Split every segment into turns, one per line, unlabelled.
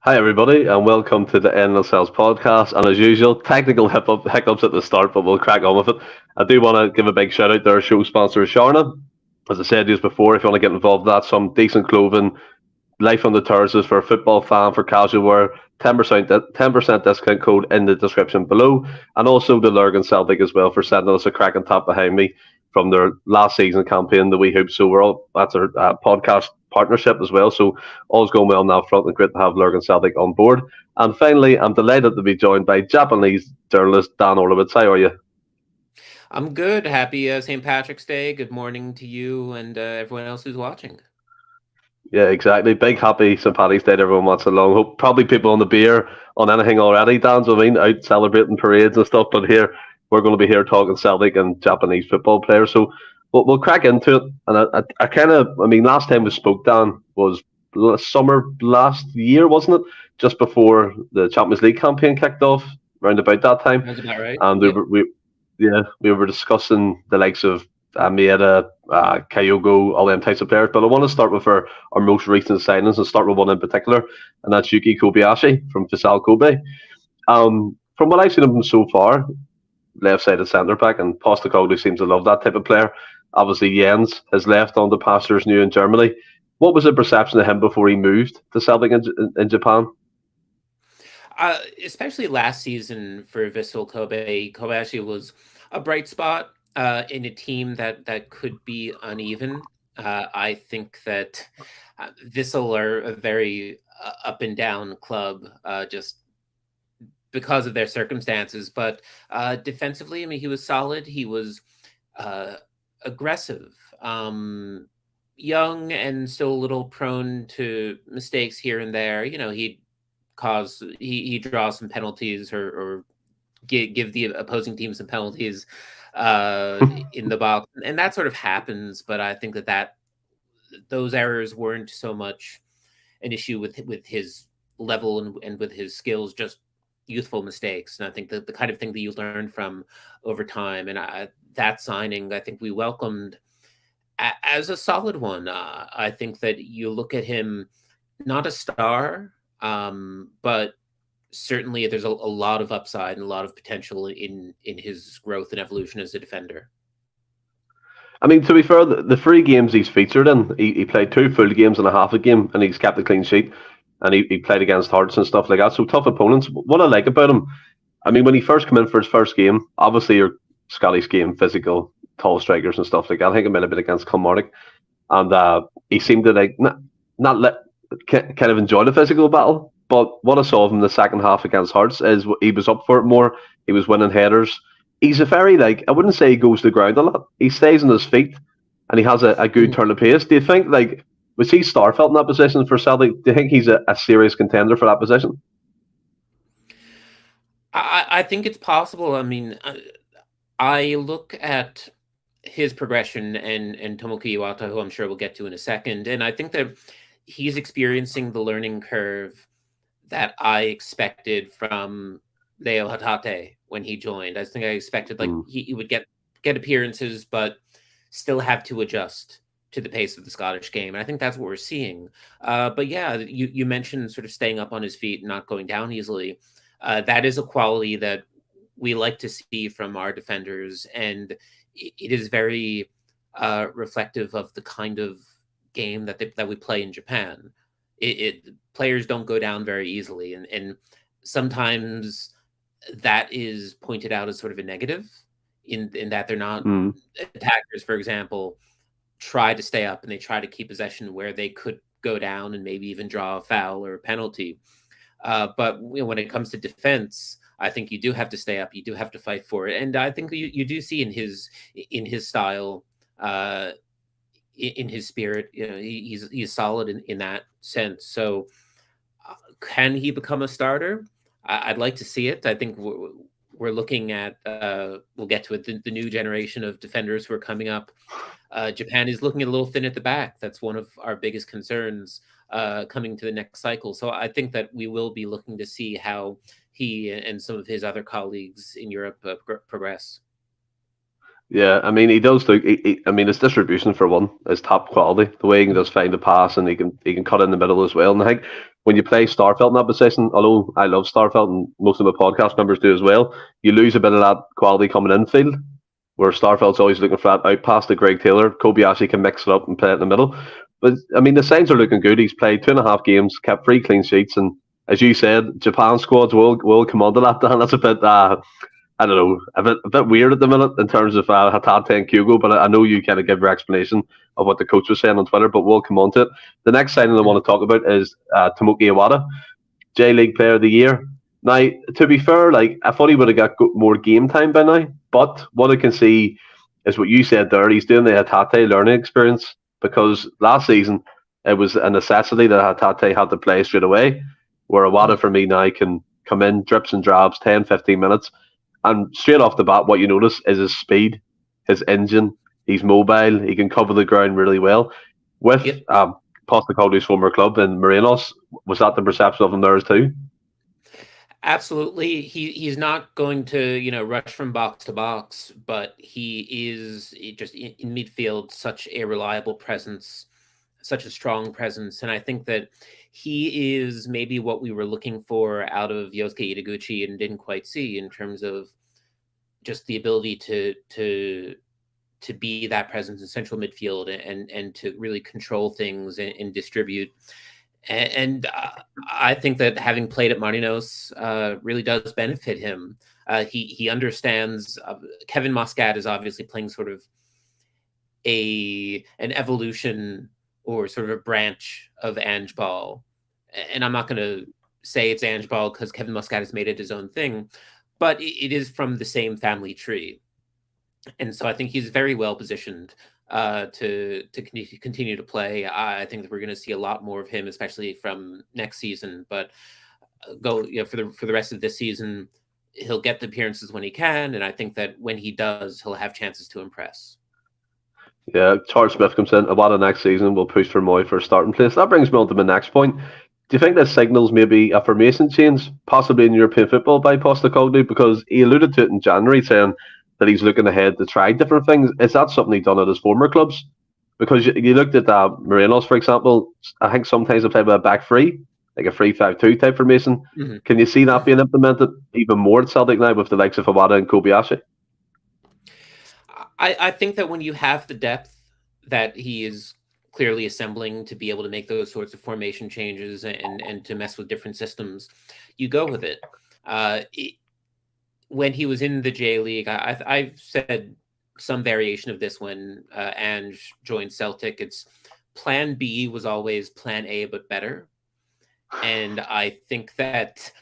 Hi, everybody, and welcome to the Endless Celts Podcast. And as usual, technical hiccups at the start, but we'll crack on with it. I do want to give a big shout out to our show sponsor, Sharna. As I said just before, if you want to get involved in that, some decent clothing, life on the terraces for a football fan, for casual wear, 10% discount code in the description below. And also the Lurgan Celtic as well for sending us a cracking tap behind me from their last season campaign, the Wee Hoops. So that's our podcast partnership as well. So all's going well on that front, and great to have Lurgan Celtic on board. And finally, I'm delighted to be joined by Japanese journalist Dan Orlowitz. How are you?
I'm good. Happy St. Patrick's Day. Good morning to you and everyone else who's watching.
Yeah, exactly. Big happy St. Paddy's Day to everyone watching along. Hope probably people on the beer on anything already, Dan. So I mean, out celebrating parades and stuff. But here we're going to be here talking Celtic and Japanese football players. So we'll crack into it. And I mean, last time we spoke, Dan, was summer last year, wasn't it? Just before the Champions League campaign kicked off, around about that time.
That's about right.
And we were discussing the likes of Meada, Kyogo, all them types of players. But I want to start with our most recent signings and start with one in particular, and that's Yuki Kobayashi from Vissel Kobe. From what I've seen of him so far, left-sided centre-back, and Postecoglou seems to love that type of player. Obviously, Jens has left on the pastures new in Germany. What was the perception of him before he moved to Celtic in Japan?
Especially last season for Vissel Kobe, Kobayashi was a bright spot in a team that could be uneven. I think that Vissel are a very up and down club, just because of their circumstances. But defensively, I mean, he was solid. He was aggressive, young, and still a little prone to mistakes here and there. You know, he draws some penalties or give the opposing team some penalties in the box, and that sort of happens. But I think that those errors weren't so much an issue with his level and with his skills, just youthful mistakes. And I think that the kind of thing that you learn from over time, and that signing, I think we welcomed as a solid one. I think that you look at him, not a star, but certainly there's a lot of upside and a lot of potential in his growth and evolution as a defender.
I mean, to be fair, the 3 games he's featured in, he played 2 full games and a half a game, and he's kept a clean sheet, and he played against Hearts and stuff like that. So tough opponents. What I like about him, I mean, when he first came in for his first game, obviously your Scottish game, physical, tall strikers and stuff like that. I think it might have been against Kilmarnock, and he seemed to kind of enjoy the physical battle. But what I saw of him in the second half against Hearts is he was up for it more. He was winning headers. He's a very, I wouldn't say he goes to the ground a lot. He stays on his feet, and he has a good turn of pace. Do you think, was he Starfelt in that position for Celtic? Do you think he's a serious contender for that position?
I think it's possible. I mean, I look at his progression and Tomoki Iwata, who I'm sure we'll get to in a second, and I think that he's experiencing the learning curve that I expected from Leo Hatate when he joined. I think I expected he would get appearances, but still have to adjust to the pace of the Scottish game. And I think that's what we're seeing. But yeah, you mentioned sort of staying up on his feet and not going down easily. That is a quality that we like to see from our defenders. And it is very reflective of the kind of game that we play in Japan. Players don't go down very easily, and sometimes that is pointed out as sort of a negative in that they're not attackers, for example, try to stay up and they try to keep possession where they could go down and maybe even draw a foul or a penalty. But when it comes to defense, I think you do have to stay up, you do have to fight for it, and I think you do see in his style, in his spirit, he's solid in that sense. So can he become a starter? I'd like to see it. I think we're looking at, we'll get to it, the new generation of defenders who are coming up. Japan is looking a little thin at the back. That's one of our biggest concerns coming to the next cycle. So I think that we will be looking to see how he and some of his other colleagues in Europe progress.
Yeah, I mean, he does look. I mean, his distribution for one is top quality. The way he can just find a pass and he can cut in the middle as well. And I think when you play Starfelt in that position, although I love Starfelt and most of my podcast members do as well, you lose a bit of that quality coming in field, where Starfelt's always looking for that out pass to Greg Taylor. Kobayashi can mix it up and play it in the middle. But, I mean, the signs are looking good. He's played 2.5 games, kept 3 clean sheets, and as you said, Japan squads will come onto that, Dan. That's a bit, I don't know, a bit weird at the minute in terms of Hatate and Kyogo, but I know you kind of give your explanation of what the coach was saying on Twitter, but we'll come on to it. The next signing I want to talk about is Tomoki Iwata, J-League Player of the Year. Now, to be fair, like, I thought he would have got more game time by now, but what I can see is what you said there. He's doing the Hatate learning experience, because last season it was a necessity that Hatate had to play straight away, where Iwata for me now can come in, drips and drabs, 10, 15 minutes, and straight off the bat, what you notice is his speed, his engine. He's mobile. He can cover the ground really well. With Postecoglou's former club in Marinos, was that the perception of him there too?
Absolutely. He's not going to, rush from box to box, but he is just in midfield such a reliable presence, such a strong presence. And I think that he is maybe what we were looking for out of Yosuke Itaguchi and didn't quite see, in terms of just the ability to be that presence in central midfield and to really control things and distribute. And I think that having played at Marinos really does benefit him. He understands. Kevin Muscat is obviously playing sort of an evolution or sort of a branch of Ange Ball. And I'm not going to say it's Ange Ball because Kevin Muscat has made it his own thing, but it is from the same family tree. And so I think he's very well positioned to continue to play. I think that we're going to see a lot more of him, especially from next season. But for the rest of this season, he'll get the appearances when he can, and I think that when he does, he'll have chances to impress.
Yeah, Charles Smith comes in. Iwata next season will push for Moy for a starting place. That brings me on to my next point. Do you think this signals maybe a formation change, possibly in European football, by Postecoglou? Because he alluded to it in January, saying that he's looking ahead to try different things. Is that something he's done at his former clubs? Because you looked at Marinos, for example. I think sometimes they play with a back three, like a 3-5-2 type formation. Mm-hmm. Can you see that being implemented even more at Celtic now with the likes of Iwata and Kobayashi?
I think that when you have the depth that he is clearly assembling to be able to make those sorts of formation changes and to mess with different systems, you go with it. When he was in the J League, I've said some variation of this when Ange joined Celtic. It's plan B was always plan A, but better. And I think that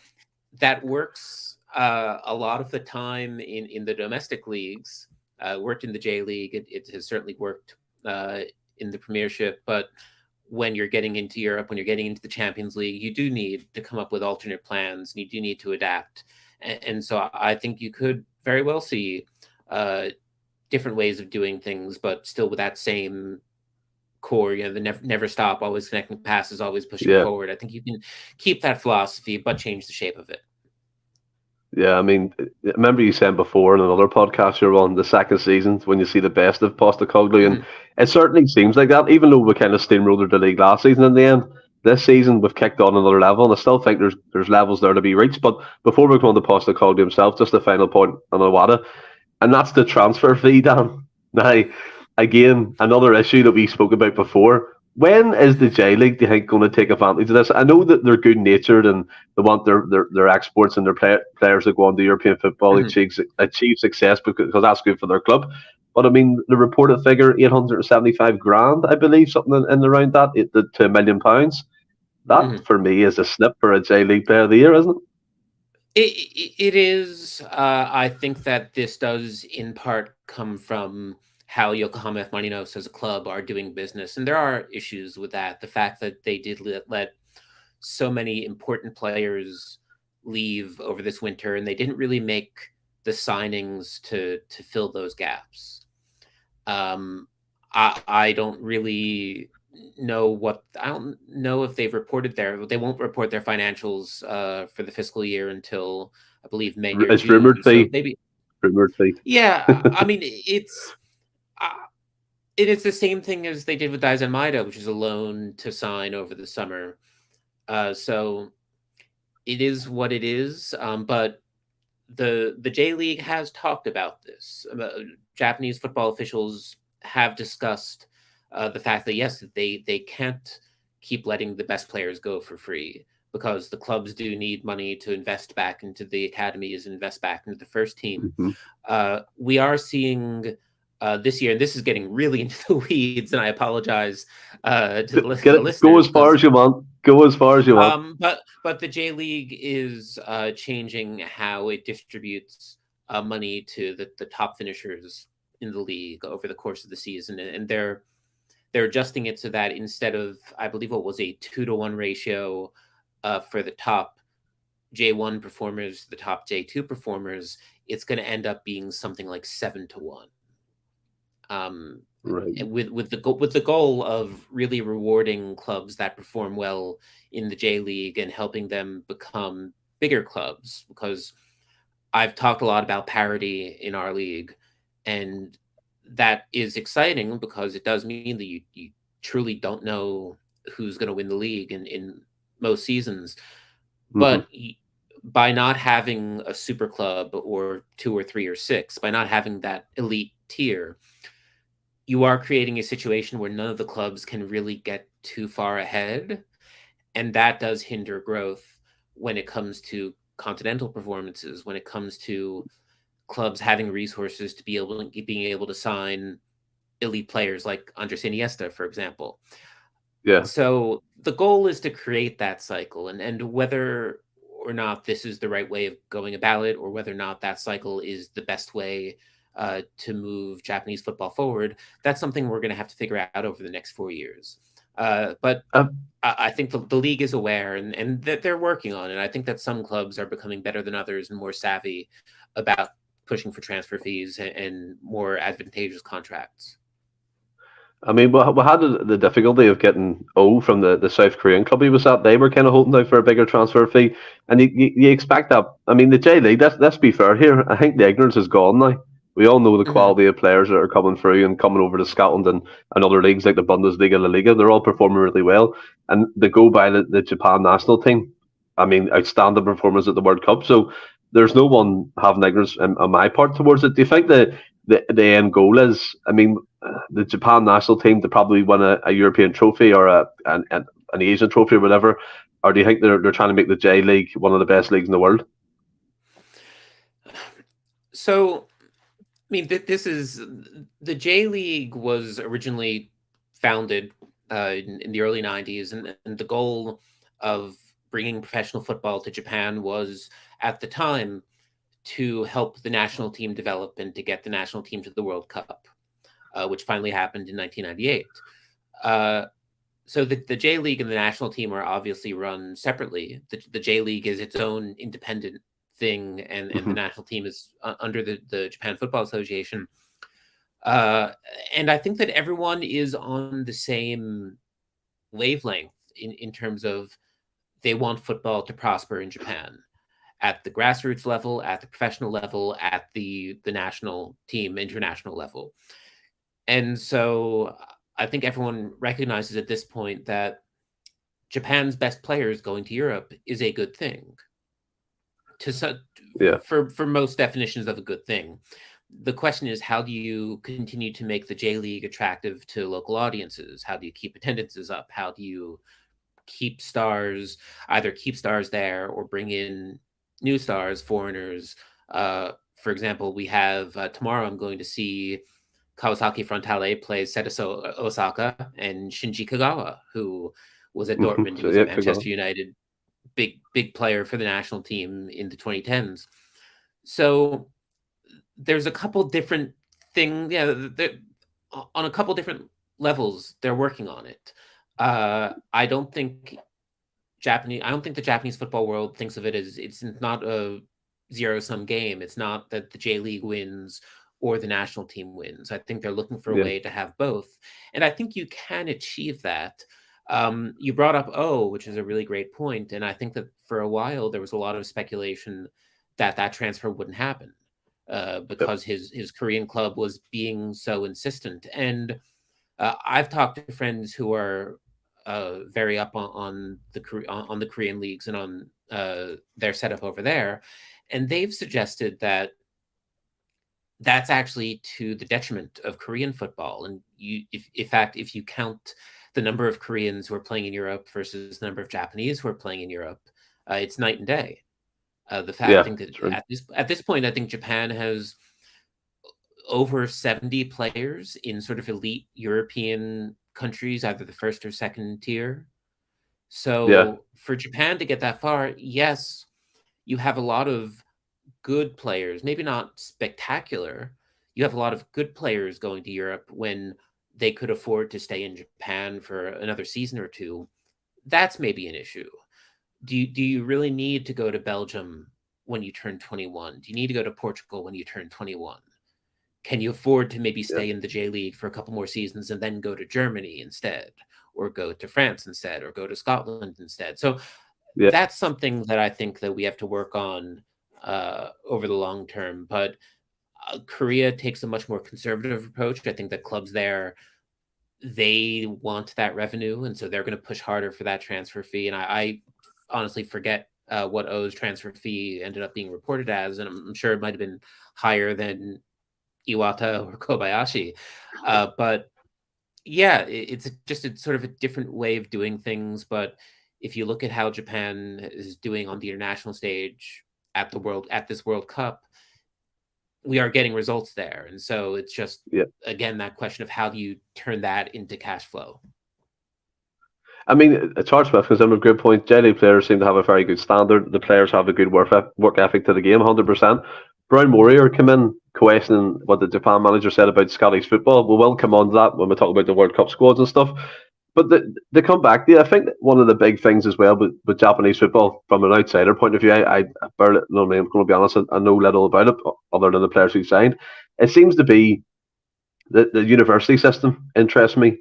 works a lot of the time in the domestic leagues. Worked in the J League. It has certainly worked in the Premiership. But when you're getting into Europe, when you're getting into the Champions League, you do need to come up with alternate plans. And you do need to adapt. And so I think you could very well see different ways of doing things, but still with that same core, the never stop, always connecting passes, always pushing forward. I think you can keep that philosophy, but change the shape of it.
Yeah, I mean, I remember you saying before in another podcast you're on, the second season when you see the best of Postecoglou, and it certainly seems like that, even though we kind of steamrolled the league last season in the end. This season we've kicked on another level, and I still think there's levels there to be reached. But before we go on to Postecoglou himself, just a final point on Iwata, and that's the transfer fee, Dan. Now, again, another issue that we spoke about before. When is the J League, do you think, going to take advantage of this? I know that they're good-natured and they want their exports and their players to go on to European football, achieve success because that's good for their club. But I mean, the reported figure, 875 grand, I believe, something in around that, to £1 million. That, for me, is a snip for a J League Player of the Year, isn't it?
It is. I think that this does, in part, come from how Yokohama F. Marinos as a club are doing business. And there are issues with that. The fact that they did let so many important players leave over this winter, and they didn't really make the signings to fill those gaps. I don't really know I don't know if they've reported they won't report their financials for the fiscal year until I believe May or
It's
June.
rumored fee.
So maybe
rumored fee.
Yeah, I mean it's the same thing as they did with Daisen Maeda, which is a loan to sign over the summer. So it is what it is. But the J League has talked about this. Japanese football officials have discussed the fact that yes, they can't keep letting the best players go for free because the clubs do need money to invest back into the academies, invest back into the first team.
Hmm.
We are seeing this year, and this is getting really into the weeds, and I apologize to the
Go
listeners
as far
because
as you want. Go as far as you want.
but the J League is changing how it distributes money to the top finishers in the league over the course of the season, and they're adjusting it so that instead of, I believe it was a 2-to-1 ratio for the top J1 performers, the top J2 performers, it's going to end up being something like 7-to-1.
Right.
With the goal of really rewarding clubs that perform well in the J League and helping them become bigger clubs, because I've talked a lot about parity in our league, and that is exciting because it does mean that you truly don't know who's going to win the league in most seasons.
Hmm.
But by not having a super club or 2 or 3 or 6, by not having that elite tier, you are creating a situation where none of the clubs can really get too far ahead. And that does hinder growth when it comes to continental performances, when it comes to clubs having resources to being able to sign elite players like Andres Iniesta, for example.
Yeah.
So the goal is to create that cycle, and whether or not this is the right way of going about it, or whether or not that cycle is the best way to move Japanese football forward, that's something we're going to have to figure out over the next 4 years. But
Uh,
I think the league is aware, and that they're working on it. I think that some clubs are becoming better than others and more savvy about pushing for transfer fees and more advantageous contracts.
I mean, we had the difficulty of getting O from the South Korean club he was at. They were kind of holding out for a bigger transfer fee, and you expect that. I mean, the J League. Let's be fair here. I think the ignorance is gone now. We all know the
Hmm.
quality of players that are coming through and coming over to Scotland and other leagues like the Bundesliga, La Liga. They're all performing really well, and they go by the Japan national team. I mean, outstanding performance at the World Cup. So there's no one having ignorance on my part towards it. Do you think the end goal is? I mean, the Japan national team to probably win a European trophy or an Asian trophy or whatever? Or do you think they're trying to make the J League one of the best leagues in the world?
So, I mean, this is the J League was originally founded in the early 90s, and the goal of bringing professional football to Japan was at the time to help the national team develop and to get the national team to the World Cup, which finally happened in 1998. Uh, so the J League and the national team are obviously run separately. The J League is its own independent thing, and the
Hmm.
national team is under the Japan Football Association. Uh, and I think that everyone is on the same wavelength in terms of they want football to prosper in Japan at the grassroots level, at the professional level, at the national team, international level. And so I think everyone recognizes at this point that Japan's best players going to Europe is a good thing. To
Yeah.
for most definitions of a good thing. The question is, how do you continue to make the J League attractive to local audiences? How do you keep attendances up? How do you keep stars, either keep stars there or bring in new stars, foreigners? For example, we have tomorrow I'm going to see Kawasaki Frontale play Seto Osaka and Shinji Kagawa, who was at
Hmm.
Dortmund, he
So
was at
yeah, could go.
Manchester United, big player for the national team in the 2010s. So there's a couple different things. Yeah, on a couple different levels, they're working on it. I don't think I don't think the Japanese football world thinks of it as it's not a zero sum game. It's not that the J League wins or the national team wins. I think they're looking for a
Yeah.
way to have both, and I think you can achieve that. You brought up O, which is a really great point, and I think that for a while there was a lot of speculation that that transfer wouldn't happen
Yep.
because his Korean club was being so insistent. And I've talked to friends who are very up on the Korean leagues and on their setup over there, and they've suggested that that's actually to the detriment of Korean football. And in fact, if you count the number of Koreans who are playing in Europe versus the number of Japanese who are playing in Europe, it's night and day. The fact, I
Yeah,
think that
true.
at this point, I think Japan has over 70 players in sort of elite European countries, either the first or second tier.
Yeah,
So for Japan to get that far, yes, you have a lot of good players, maybe not spectacular. You have a lot of good players going to Europe when they could afford to stay in Japan for another season or two. That's maybe an issue. Do you really need to go to Belgium when you turn 21? Do you need to go to Portugal when you turn 21? Can you afford to maybe
yeah,
stay in the J League for a couple more seasons and then go to Germany instead, or go to France instead, or go to Scotland instead? So
yeah.
that's something that I think that we have to work on over the long term. But Korea takes a much more conservative approach. I think that clubs there, they want that revenue, and so they're going to push harder for that transfer fee. And I honestly forget what O's transfer fee ended up being reported as, and I'm sure it might have been higher than Iwata or Kobayashi. But yeah, it's sort of a different way of doing things. But if you look at how Japan is doing on the international stage at this World Cup, we are getting results there. And so it's just,
Yeah.
again, that question of how do you turn that into cash flow?
I mean, it's hard to because I'm a good point. J League players seem to have a very good standard. The players have a good work ethic to the game, 100%. Brown Warrior come in questioning what the Japan manager said about Scottish football. We will come on to that when we talk about the World Cup squads and stuff. But they come back. I think that one of the big things as well with Japanese football, from an outsider point of view, I barely know. I'm going to be honest. I know little about it other than the players who signed. It seems to be the university system interests me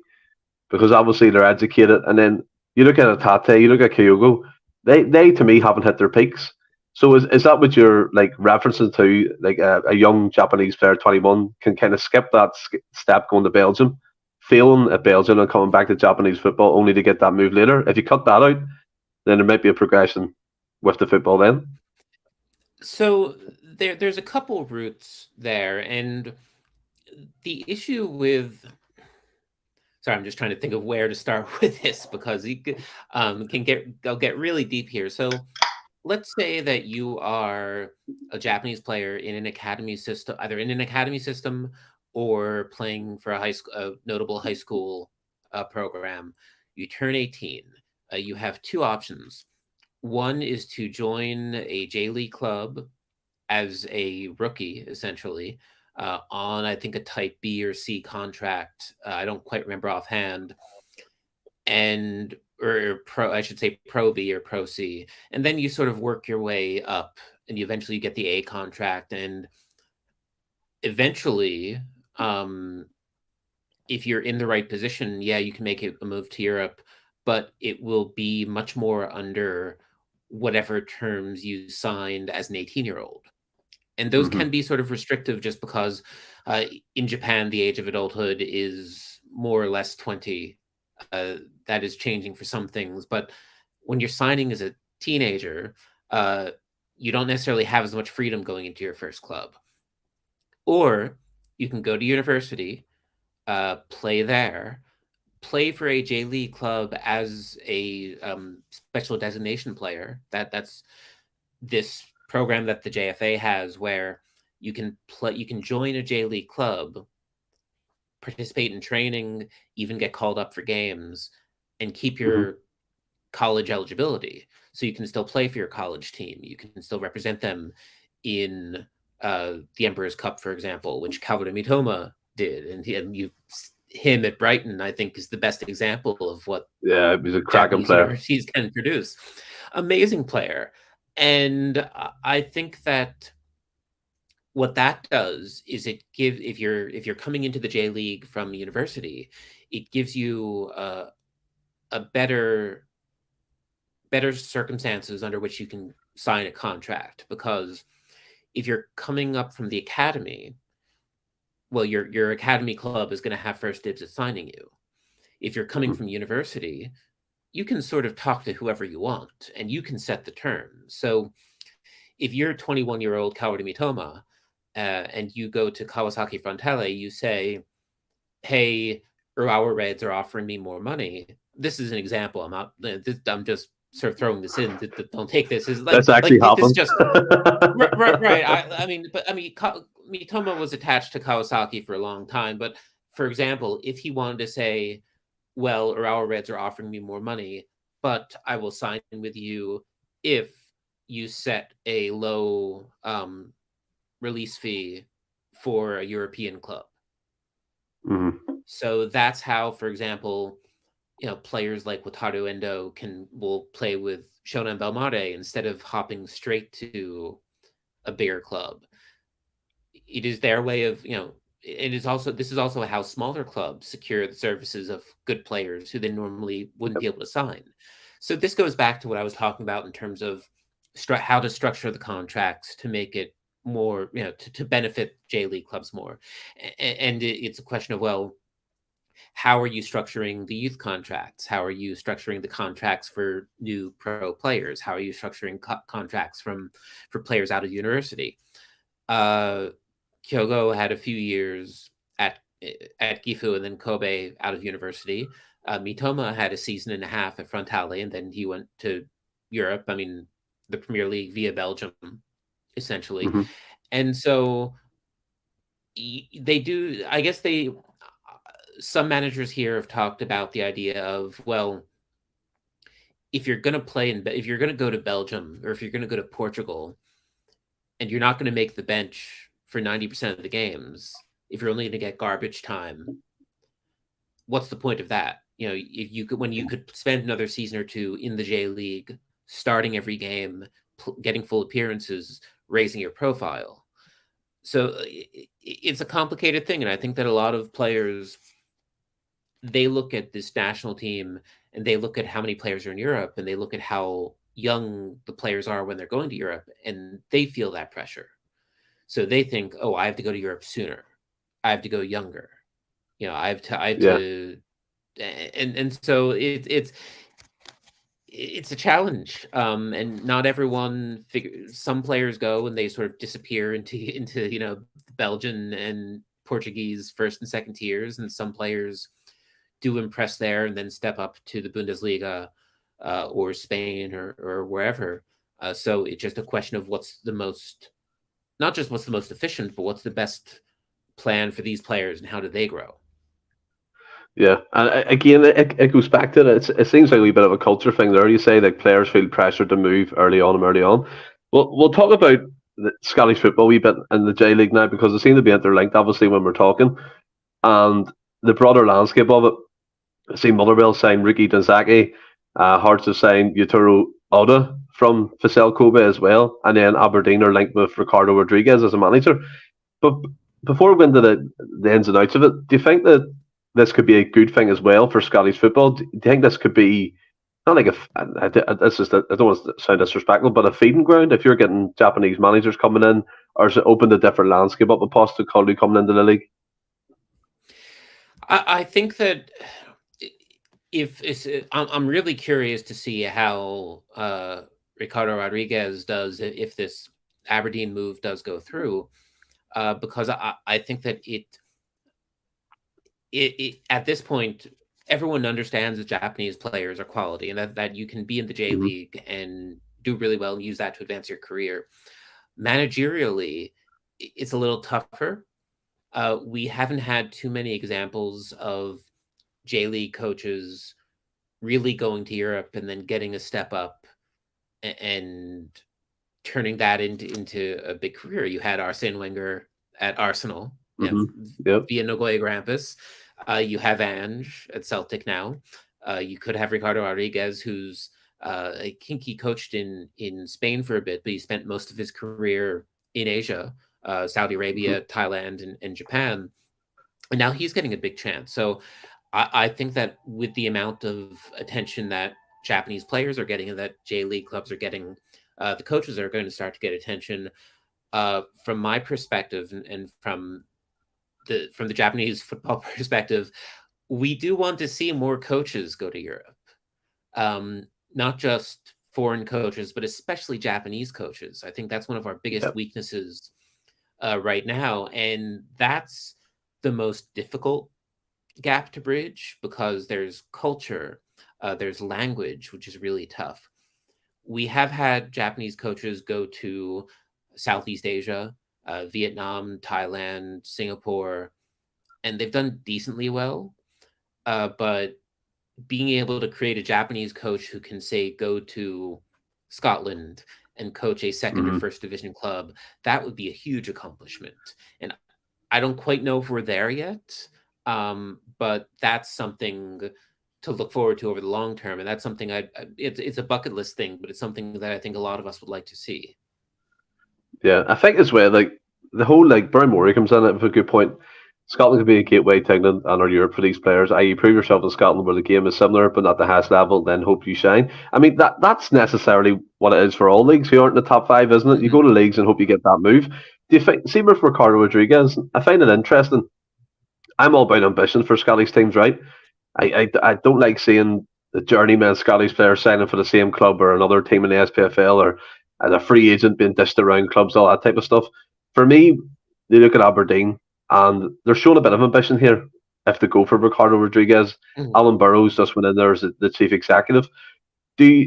because obviously they're educated. And then you look at Hatate, you look at Kyogo, they to me haven't hit their peaks. So is that what you're like referencing to? Like a young Japanese player, 21, can kind of skip that step going to Belgium, failing at Belgium and coming back to Japanese football only to get that move later. If you cut that out, then there might be a progression with the football then.
So there's a couple routes there, and the issue with, sorry, I'm just trying to think of where to start with this because you I'll get really deep here. So let's say that you are a Japanese player in an academy system, either in an academy system or playing for a notable high school program. You turn 18. You have two options. One is to join a J League club as a rookie, essentially, on I think a type B or C contract. I don't quite remember offhand, and or pro, I should say pro B or pro C, and then you sort of work your way up, and you eventually get the A contract, and eventually, if you're in the right position, yeah, you can make a move to Europe, but it will be much more under whatever terms you signed as an 18-year-old. And those
Mm-hmm.
can be sort of restrictive just because in Japan, the age of adulthood is more or less 20. That is changing for some things. But when you're signing as a teenager, you don't necessarily have as much freedom going into your first club. Or you can go to university, play there, play for a J League club as a special designation player. That's this program that the JFA has where you can join a J League club, participate in training, even get called up for games, and keep
Mm-hmm.
your college eligibility. So you can still play for your college team. You can still represent them in the Emperor's Cup, for example, which Calvin Mitoma did, and him at Brighton, I think, is the best example of what
Yeah, he's a cracking
Japanese
player.
universities can produce. Amazing player. And I think that what that does is if you're coming into the J League from university, it gives you a better circumstances under which you can sign a contract, because if you're coming up from the academy, well, your academy club is going to have first dibs at signing you. If you're coming
Mm-hmm.
from university, you can sort of talk to whoever you want, and you can set the terms. So if you're 21-year-old Kaori Mitoma, and you go to Kawasaki Frontale, you say, hey, Urawa Reds are offering me more money. This is an example. I'm just sort of throwing this in. Don't take this as
That's actually
this is
happened.
just right. I mean, Mitoma was attached to Kawasaki for a long time. But for example, if he wanted to say, well, Urawa Reds are offering me more money, but I will sign with you if you set a low release fee for a European club.
Mm-hmm.
So that's how, for example, players like Wataru Endo will play with Shonan Bellmare instead of hopping straight to a bigger club. It is their way of, this is also how smaller clubs secure the services of good players who they normally wouldn't be able to sign. So this goes back to what I was talking about in terms of how to structure the contracts to make it more, to benefit J League clubs more. And it's a question of, well, how are you structuring the youth contracts? How are you structuring the contracts for new pro players? How are you structuring contracts for players out of university? Kyogo had a few years at Gifu and then Kobe out of university. Mitoma had a season and a half at Frontale, and then he went to Europe. I mean, the Premier League via Belgium, essentially.
Mm-hmm.
And so they do, I guess some managers here have talked about the idea of, well, if you're going to go to Belgium or if you're going to go to Portugal and you're not going to make the bench for 90% of the games, if you're only going to get garbage time, what's the point of that? When you could spend another season or two in the J League, starting every game, getting full appearances, raising your profile. So it's a complicated thing. And I think that a lot of players, they look at this national team and they look at how many players are in Europe and they look at how young the players are when they're going to Europe, and they feel that pressure. So they think, oh, I have to go to Europe sooner. I have to go younger. I have to, and so it's a challenge. And not everyone some players go and they sort of disappear into Belgian and Portuguese first and second tiers, and some players do impress there and then step up to the Bundesliga or Spain or wherever. So it's just a question of not just what's the most efficient, but what's the best plan for these players and how do they grow?
Yeah, and again, it goes back to it. It seems like a wee bit of a culture thing there. You say that players feel pressure to move early on and early on. Well, we'll talk about the Scottish football a wee bit in the J League now because they seem to be interlinked, obviously, when we're talking. And the broader landscape of it, I see Motherwell sign Ricky Danzaki, Hearts have signed Yutaro Oda from Vissel Kobe as well, and then Aberdeen are linked with Ricardo Rodriguez as a manager. But before we go into the ins and outs of it, do you think that this could be a good thing as well for Scottish football? Do you think this could be not like this is I don't want to sound disrespectful, but a feeding ground if you're getting Japanese managers coming in, or is it open a different landscape up with Postecoglou coming into the league?
I think that I'm really curious to see how Ricardo Rodriguez does if this Aberdeen move does go through, because I think that it at this point everyone understands that Japanese players are quality and that you can be in the J League and do really well and use that to advance your career. Managerially, it's a little tougher. We haven't had too many examples of J League coaches really going to Europe and then getting a step up and turning that into a big career. You had Arsene Wenger at Arsenal, via Nagoya Grampus. You have Ange at Celtic now. You could have Ricardo Rodriguez, who's I think he coached in Spain for a bit, but he spent most of his career in Asia, Saudi Arabia, Thailand, and Japan. And now he's getting a big chance. So I think that with the amount of attention that Japanese players are getting and that J League clubs are getting, the coaches are going to start to get attention. From my perspective and from the Japanese football perspective, we do want to see more coaches go to Europe. not just foreign coaches, but especially Japanese coaches. I think that's one of our biggest
Yep.
weaknesses right now. And that's the most difficult gap to bridge because there's culture, there's language, which is really tough. We have had Japanese coaches go to Southeast Asia, Vietnam, Thailand, Singapore, and they've done decently well. But being able to create a Japanese coach who can say go to Scotland and coach a second or
Hmm.
first division club, that would be a huge accomplishment. And I don't quite know if we're there yet, but that's something to look forward to over the long term. And that's something it's a bucket list thing, but it's something that I think a lot of us would like to see.
Yeah, I think as well, like the whole like Brian Murray comes in with a good point. Scotland could be a gateway to England and or Europe for these players, i.e., prove yourself in Scotland where the game is similar but not the highest level, then hope you shine. I mean, that's necessarily what it is for all leagues who aren't in the top five, isn't it? You
Mm-hmm.
go to leagues and hope you get that move. Do you think, see with Ricardo Rodriguez, I find it interesting. I'm all about ambition for Scottish teams, right? I don't like seeing the journeyman Scottish players signing for the same club or another team in the SPFL or as a free agent being dished around clubs, all that type of stuff. For me, they look at Aberdeen and they're showing a bit of ambition here if they go for Ricardo Rodriguez.
Mm-hmm.
Alan Burrows just went in there as the chief executive.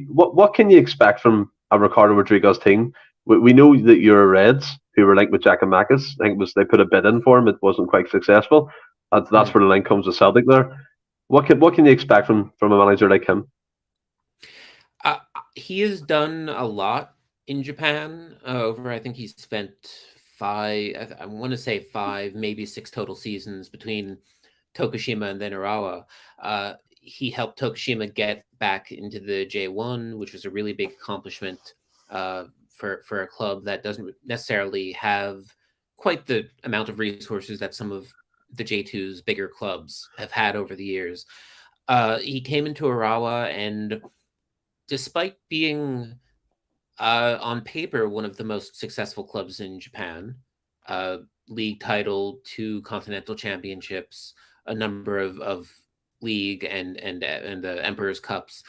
What can you expect from a Ricardo Rodriguez team? We know that you're a Reds who were linked with Giakoumakis. I think it was they put a bid in for him. It wasn't quite successful. That's
Mm-hmm.
where the link comes with Celtic there. What can you expect from a manager like him?
He has done a lot in Japan. Over, I think he's spent five. I want to say five, maybe six total seasons between Tokushima and then Urawa. He helped Tokushima get back into the J1, which was a really big accomplishment for a club that doesn't necessarily have quite the amount of resources that some of the J2's bigger clubs have had over the years. He came into Urawa, and despite being on paper one of the most successful clubs in Japan, league title, two continental championships, a number of league and the Emperor's Cups.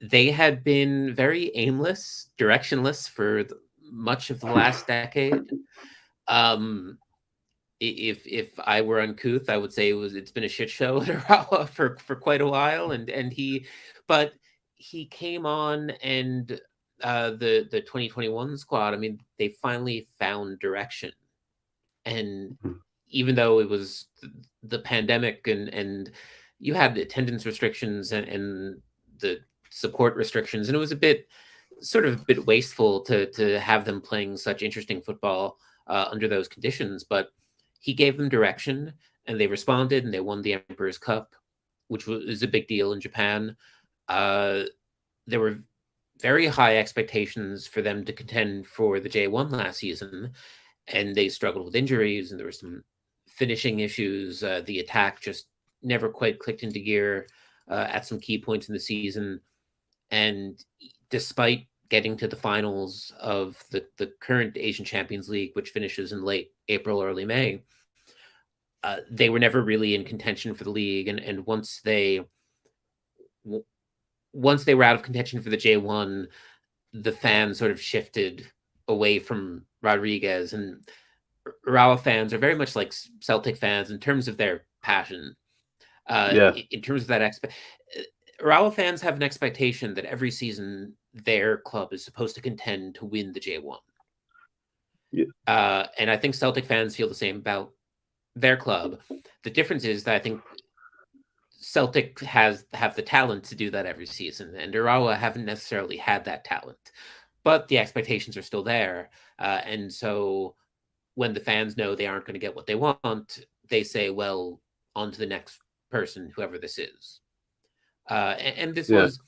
They had been very aimless, directionless for much of the last decade. Um, if I were uncouth, I would say it's been a shit show at Urawa for quite a while, but he came on and the 2021 squad. I mean, they finally found direction, and even though it was the pandemic and you had attendance restrictions and the support restrictions, and it was a bit wasteful to have them playing such interesting football under those conditions, but he gave them direction and they responded and they won the Emperor's Cup, which was a big deal in Japan. There were very high expectations for them to contend for the J1 last season, and they struggled with injuries and there were some finishing issues. The attack just never quite clicked into gear at some key points in the season. And despite getting to the finals of the current Asian Champions League, which finishes in late April, early May, they were never really in contention for the league. And once they were out of contention for the J1, the fans sort of shifted away from Rodriguez. And Urawa fans are very much like Celtic fans in terms of their passion.
Yeah,
In terms of that Urawa fans have an expectation that every season their club is supposed to contend to win the J1.
yeah,
And I think Celtic fans feel the same about their club. The difference is that I think Celtic have the talent to do that every season, and Urawa haven't necessarily had that talent. But the expectations are still there. And so when the fans know they aren't going to get what they want, they say, well, on to the next person, whoever this is. And this
yeah.
was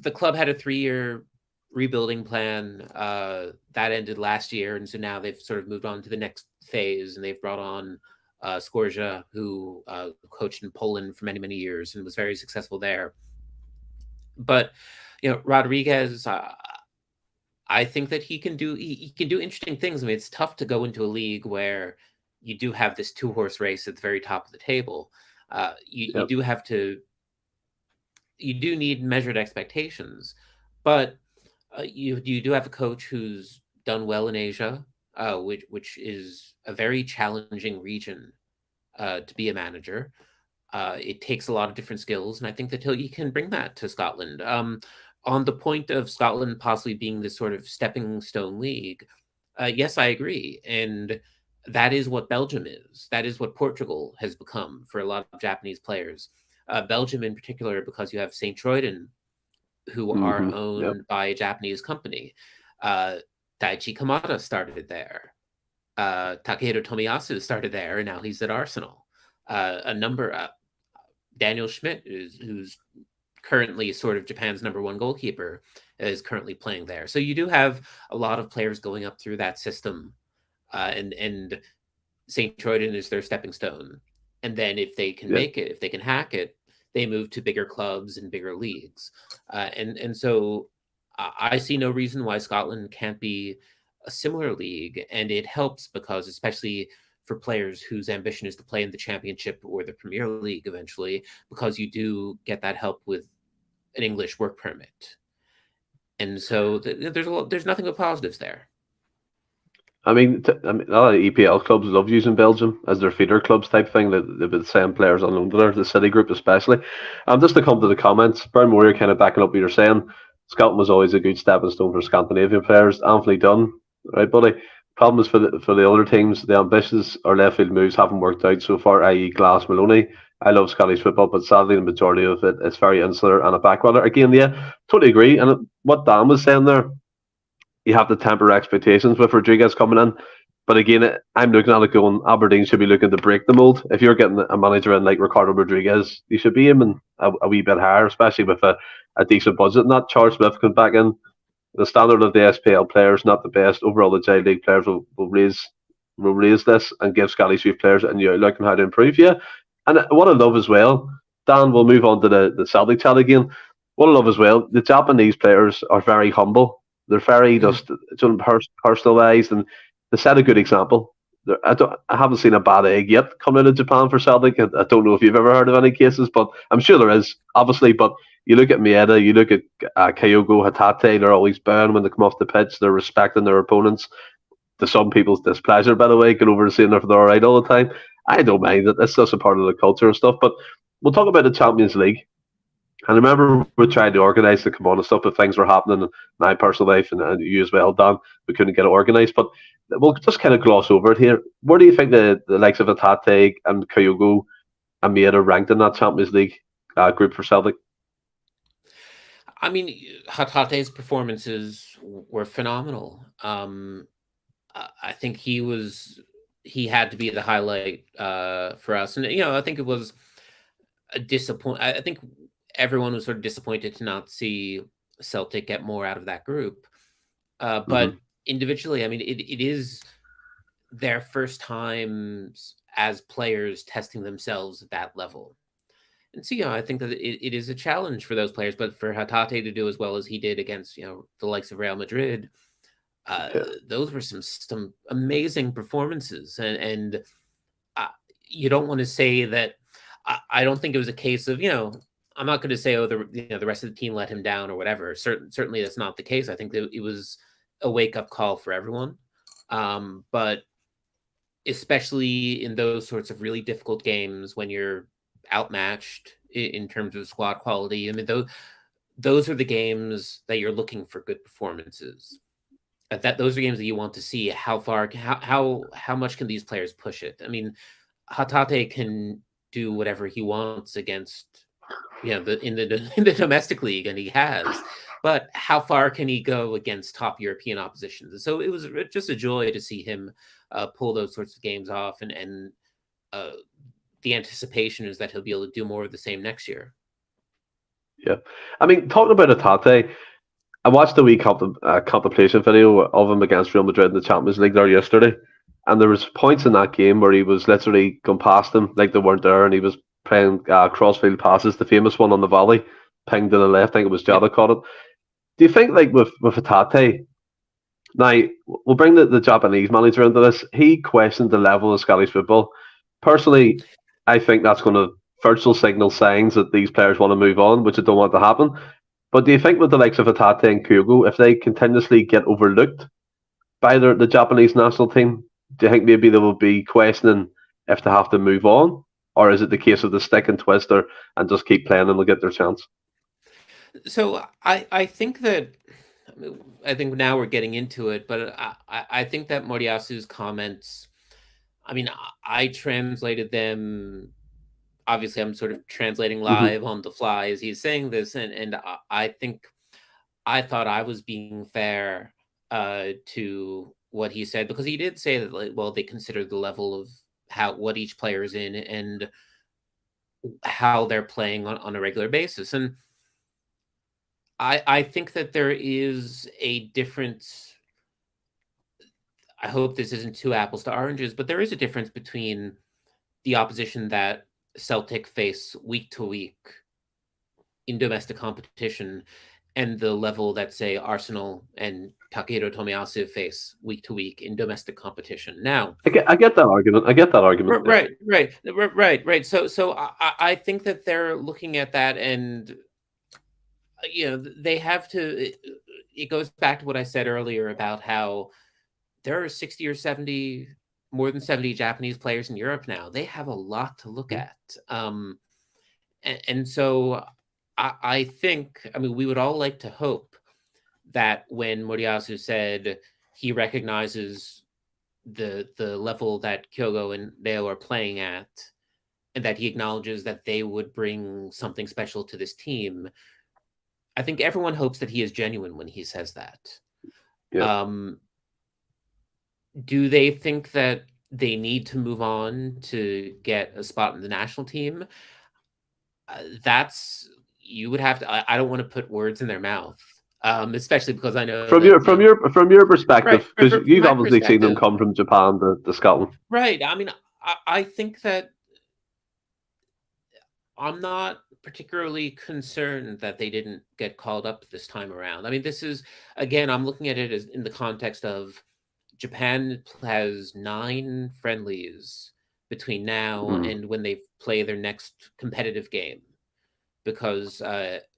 the club had a 3-year rebuilding plan that ended last year, and so now they've sort of moved on to the next phase, and they've brought on Skorja, who coached in Poland for many years and was very successful there. But Rodriguez, I think that he can do interesting things. I mean, it's tough to go into a league where you do have this 2-horse race at the very top of the table. You
Yep.
do have to you do need measured expectations, but you do have a coach who's done well in Asia, which is a very challenging region to be a manager. It takes a lot of different skills, and I think that he can bring that to Scotland. On the point of Scotland possibly being this sort of stepping stone league, yes, I agree, and that is what Belgium is. That is what Portugal has become for a lot of Japanese players. Belgium, in particular, because you have Saint Troiden, who are
Yep.
owned by a Japanese company. Daichi Kamada started there. Takehiro Tomiyasu started there, and now he's at Arsenal. Daniel Schmidt, who's currently sort of Japan's number one goalkeeper, is currently playing there. So you do have a lot of players going up through that system, and St. Troiden is their stepping stone. And then if they can make it, if they can hack it, they move to bigger clubs and bigger leagues. And so I see no reason why Scotland can't be a similar league. And it helps because, especially for players whose ambition is to play in the Championship or the Premier League eventually, because you do get that help with an English work permit. And so there's nothing but positives there.
I mean, a lot of EPL clubs love using Belgium as their feeder clubs type thing. They've been sending players on loan to there, the City Group especially. Just to come to the comments, Brian Moore, you're kind of backing up what you're saying. Scotland was always a good stepping stone for Scandinavian players. Anthony Dunn, right, buddy? Problem is for the other teams, the ambitious or left field moves haven't worked out so far, i.e. Glass Maloney. I love Scottish football, but sadly the majority of it is very insular and a backwater. Again, yeah, totally agree. And what Dan was saying there, you have to temper expectations with Rodriguez coming in. But again, I'm looking at it going, Aberdeen should be looking to break the mould. If you're getting a manager in like Ricardo Rodriguez, you should be aiming a wee bit higher, especially with a decent budget. Not Charles Smith coming back in. The standard of the SPL players not the best. Overall, the J League players will raise this and give Scottish youth players a new outlook on how to improve. Yeah, and what I love as well, Dan, we'll move on to the Celtic chat again. What I love as well, the Japanese players are very humble. They're very just personalised, and they set a good example. I haven't seen a bad egg yet coming out of Japan for Celtic. I don't know if you've ever heard of any cases, but I'm sure there is, obviously. But you look at Meada, you look at Kyogo, Hatate, they're always bowing when they come off the pitch. They're respecting their opponents. To some people's displeasure, by the way, get over to seeing if they're all right all the time. I don't mind it. It's just a part of the culture and stuff. But we'll talk about the Champions League. And I remember we tried to organise the come on and stuff, but things were happening in my personal life and you as well, Dan. We couldn't get it organised. But we'll just kind of gloss over it here. Where do you think the likes of Hatate and Kyogo and Meada ranked in that Champions League group for Celtic?
I mean, Hatate's performances were phenomenal. I think he had to be the highlight for us. And, I think it was a disappointment. I think everyone was sort of disappointed to not see Celtic get more out of that group. But individually, I mean, it is their first times as players testing themselves at that level. And so, I think that it is a challenge for those players, but for Hatate to do as well as he did against, the likes of Real Madrid, those were some amazing performances. And you don't want to say that. I don't think it was a case of, I'm not going to say, the rest of the team let him down or whatever. Certainly that's not the case. I think that it was a wake-up call for everyone. But especially in those sorts of really difficult games when you're outmatched in terms of squad quality, I mean, those are the games that you're looking for good performances. Those are games that you want to see how much can these players push it. I mean, Hatate can do whatever he wants against in the domestic league, and he has, but how far can he go against top European oppositions? So it was just a joy to see him pull those sorts of games off, and the anticipation is that he'll be able to do more of the same next year.
Yeah, I mean, talking about Hatate, I watched the wee contemplation video of him against Real Madrid in the Champions League there yesterday, and there was points in that game where he was literally going past them like they weren't there, and he was playing crossfield passes, the famous one on the volley, pinged to the left. I think it was Jada caught it. Do you think, like with Hatate, now we'll bring the Japanese manager into this, he questioned the level of Scottish football. Personally, I think that's going to virtual signal signs that these players want to move on, which I don't want to happen. But do you think with the likes of Hatate and Kyogo, if they continuously get overlooked by the Japanese national team, do you think maybe they will be questioning if they have to move on? Or is it the case of the stick and twister and just keep playing and they'll get their chance?
So I think that I think now we're getting into it, but I think that Moriasu's comments, I mean, I translated them. Obviously, I'm sort of translating live on the fly as he's saying this, and I think I thought I was being fair to what he said, because he did say that, like, well, they consider the level of what each player is in and how they're playing on a regular basis, and I think that there is a difference. I hope this isn't two apples to oranges, but there is a difference between the opposition that Celtic face week to week in domestic competition and the level that, say, Arsenal and Takehiro Tomiyasu face week to week in domestic competition. Now,
I get that argument.
Right. So I think that they're looking at that, and they have to. It goes back to what I said earlier about how there are 60 or 70, more than 70 Japanese players in Europe now. They have a lot to look at. And so I think, I mean, we would all like to hope that when Moriyasu said he recognizes the level that Kyogo and Reo are playing at, and that he acknowledges that they would bring something special to this team, I think everyone hopes that he is genuine when he says that.
Yeah.
Do they think that they need to move on to get a spot in the national team? You would have to. I don't want to put words in their mouth, especially because I know
from your perspective, because you've obviously seen them come from Japan to Scotland.
Right. I mean, I think that I'm not particularly concerned that they didn't get called up this time around. I mean, this is, again, I'm looking at it as in the context of Japan has 9 friendlies between now and when they play their next competitive game, because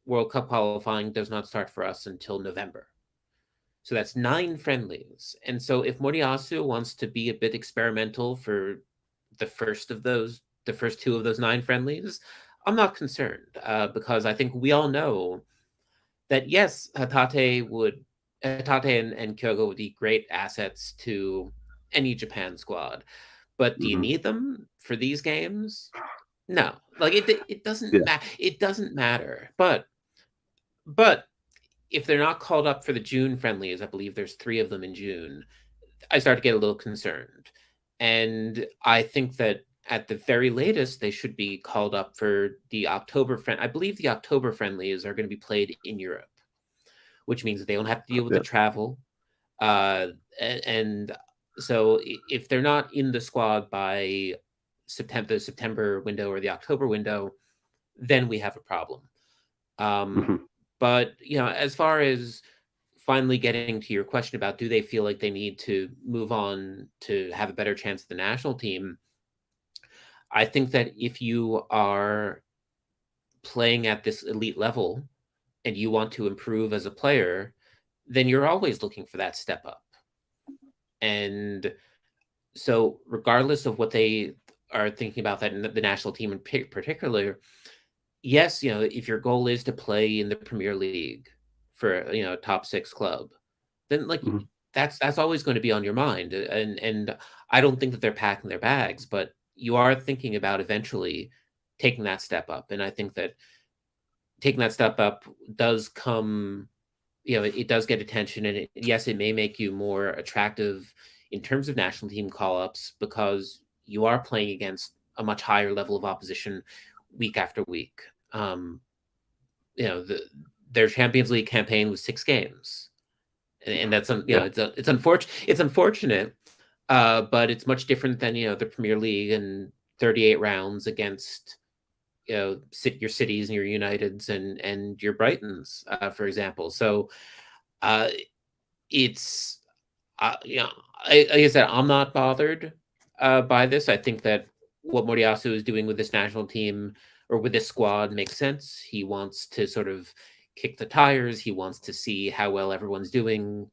World Cup qualifying does not start for us until November. So that's 9 friendlies. And so if Moriyasu wants to be a bit experimental for the first 2 of those 9 friendlies, I'm not concerned, because I think we all know that, yes, Hatate and Kyogo would be great assets to any Japan squad. But do you need them for these games? No. Like, it doesn't matter. It doesn't matter. But if they're not called up for the June friendlies, I believe there's 3 of them in June, I start to get a little concerned. And I think that at the very latest, they should be called up for the October I believe the October friendlies are going to be played in Europe, which means that they don't have to deal with the travel. And so if they're not in the squad by the September window or the October window, then we have a problem. But, as far as finally getting to your question about do they feel like they need to move on to have a better chance at the national team, I think that if you are playing at this elite level and you want to improve as a player, then you're always looking for that step up. And so regardless of what they are thinking about that in the national team in particular, yes, if your goal is to play in the Premier League for a top 6 club, then that's always going to be on your mind. And I don't think that they're packing their bags, but you are thinking about eventually taking that step up. And I think that taking that step up does come, it does get attention. And yes, it may make you more attractive in terms of national team call-ups, because you are playing against a much higher level of opposition week after week. Their Champions League campaign was 6 games. And that's, it's unfortunate. But it's much different than the Premier League and 38 rounds against your Cities and your Uniteds and your Brightons, for example. So it's like I said, I'm not bothered by this. I think that what Moriyasu is doing with this national team or with this squad makes sense. He wants to sort of kick the tires. He wants to see how well everyone's doing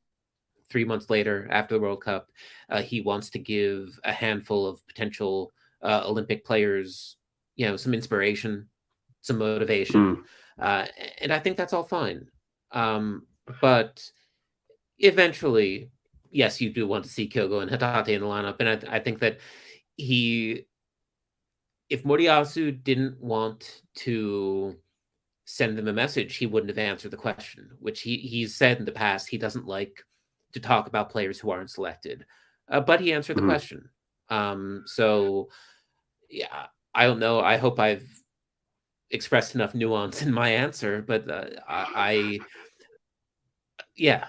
3 months later after the World Cup. He wants to give a handful of potential Olympic players, some inspiration, some motivation, and I think that's all fine. But eventually, yes, you do want to see Kyogo and Hatate in the lineup, and I think that if Moriyasu didn't want to send them a message, he wouldn't have answered the question, which he's said in the past he doesn't like to talk about players who aren't selected. But he answered the question. So, yeah, I don't know. I hope I've expressed enough nuance in my answer, but yeah.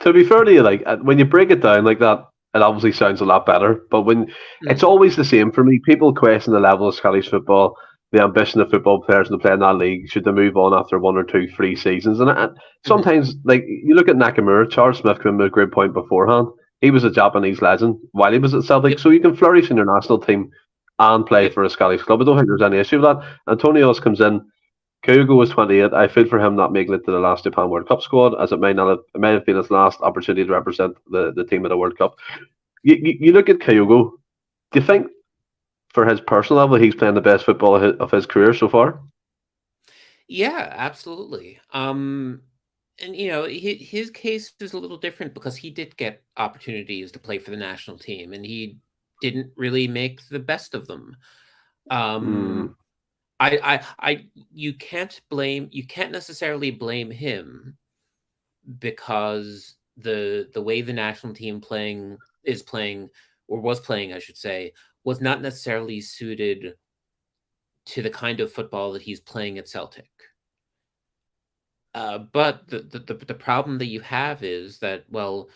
To be fair to you, like when you break it down like that, it obviously sounds a lot better. But when it's always the same for me, people question the level of Scottish football, the ambition of football players to play in that league. Should they move on after 1 or 2, 3 seasons? And sometimes, like you look at Nakamura, Charles Smith came to a great point beforehand. He was a Japanese legend while he was at Celtic, so you can flourish in your national team and play for a Scottish club. I don't think there's any issue with that. Antonios comes in. Kyogo was 28. I feel for him not making it to the last Japan World Cup squad, as it may have been his last opportunity to represent the team at the World Cup. You look at Kyogo. Do you think, for his personal level, he's playing the best football of his career so far?
Yeah, absolutely. And his case is a little different because he did get opportunities to play for the national team, and he didn't really make the best of them. You can't necessarily blame him, because the way the national team was playing, I should say, was not necessarily suited to the kind of football that he's playing at Celtic. But the problem that you have is that, well,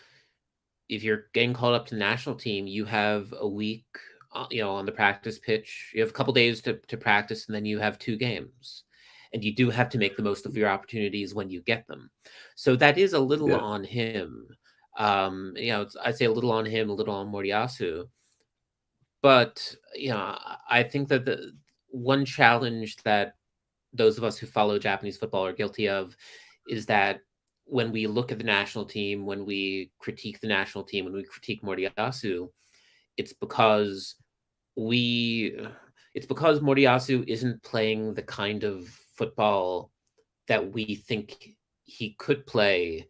if you're getting called up to the national team, you have a week on the practice pitch. You have a couple days to practice, and then you have 2 games, and you do have to make the most of your opportunities when you get them. So that is a little on him. I'd say a little on him, a little on Moriyasu. But I think that the one challenge that those of us who follow Japanese football are guilty of is that when we look at the national team, when we critique the national team, when we critique Moriyasu, it's because Moriyasu isn't playing the kind of football that we think he could play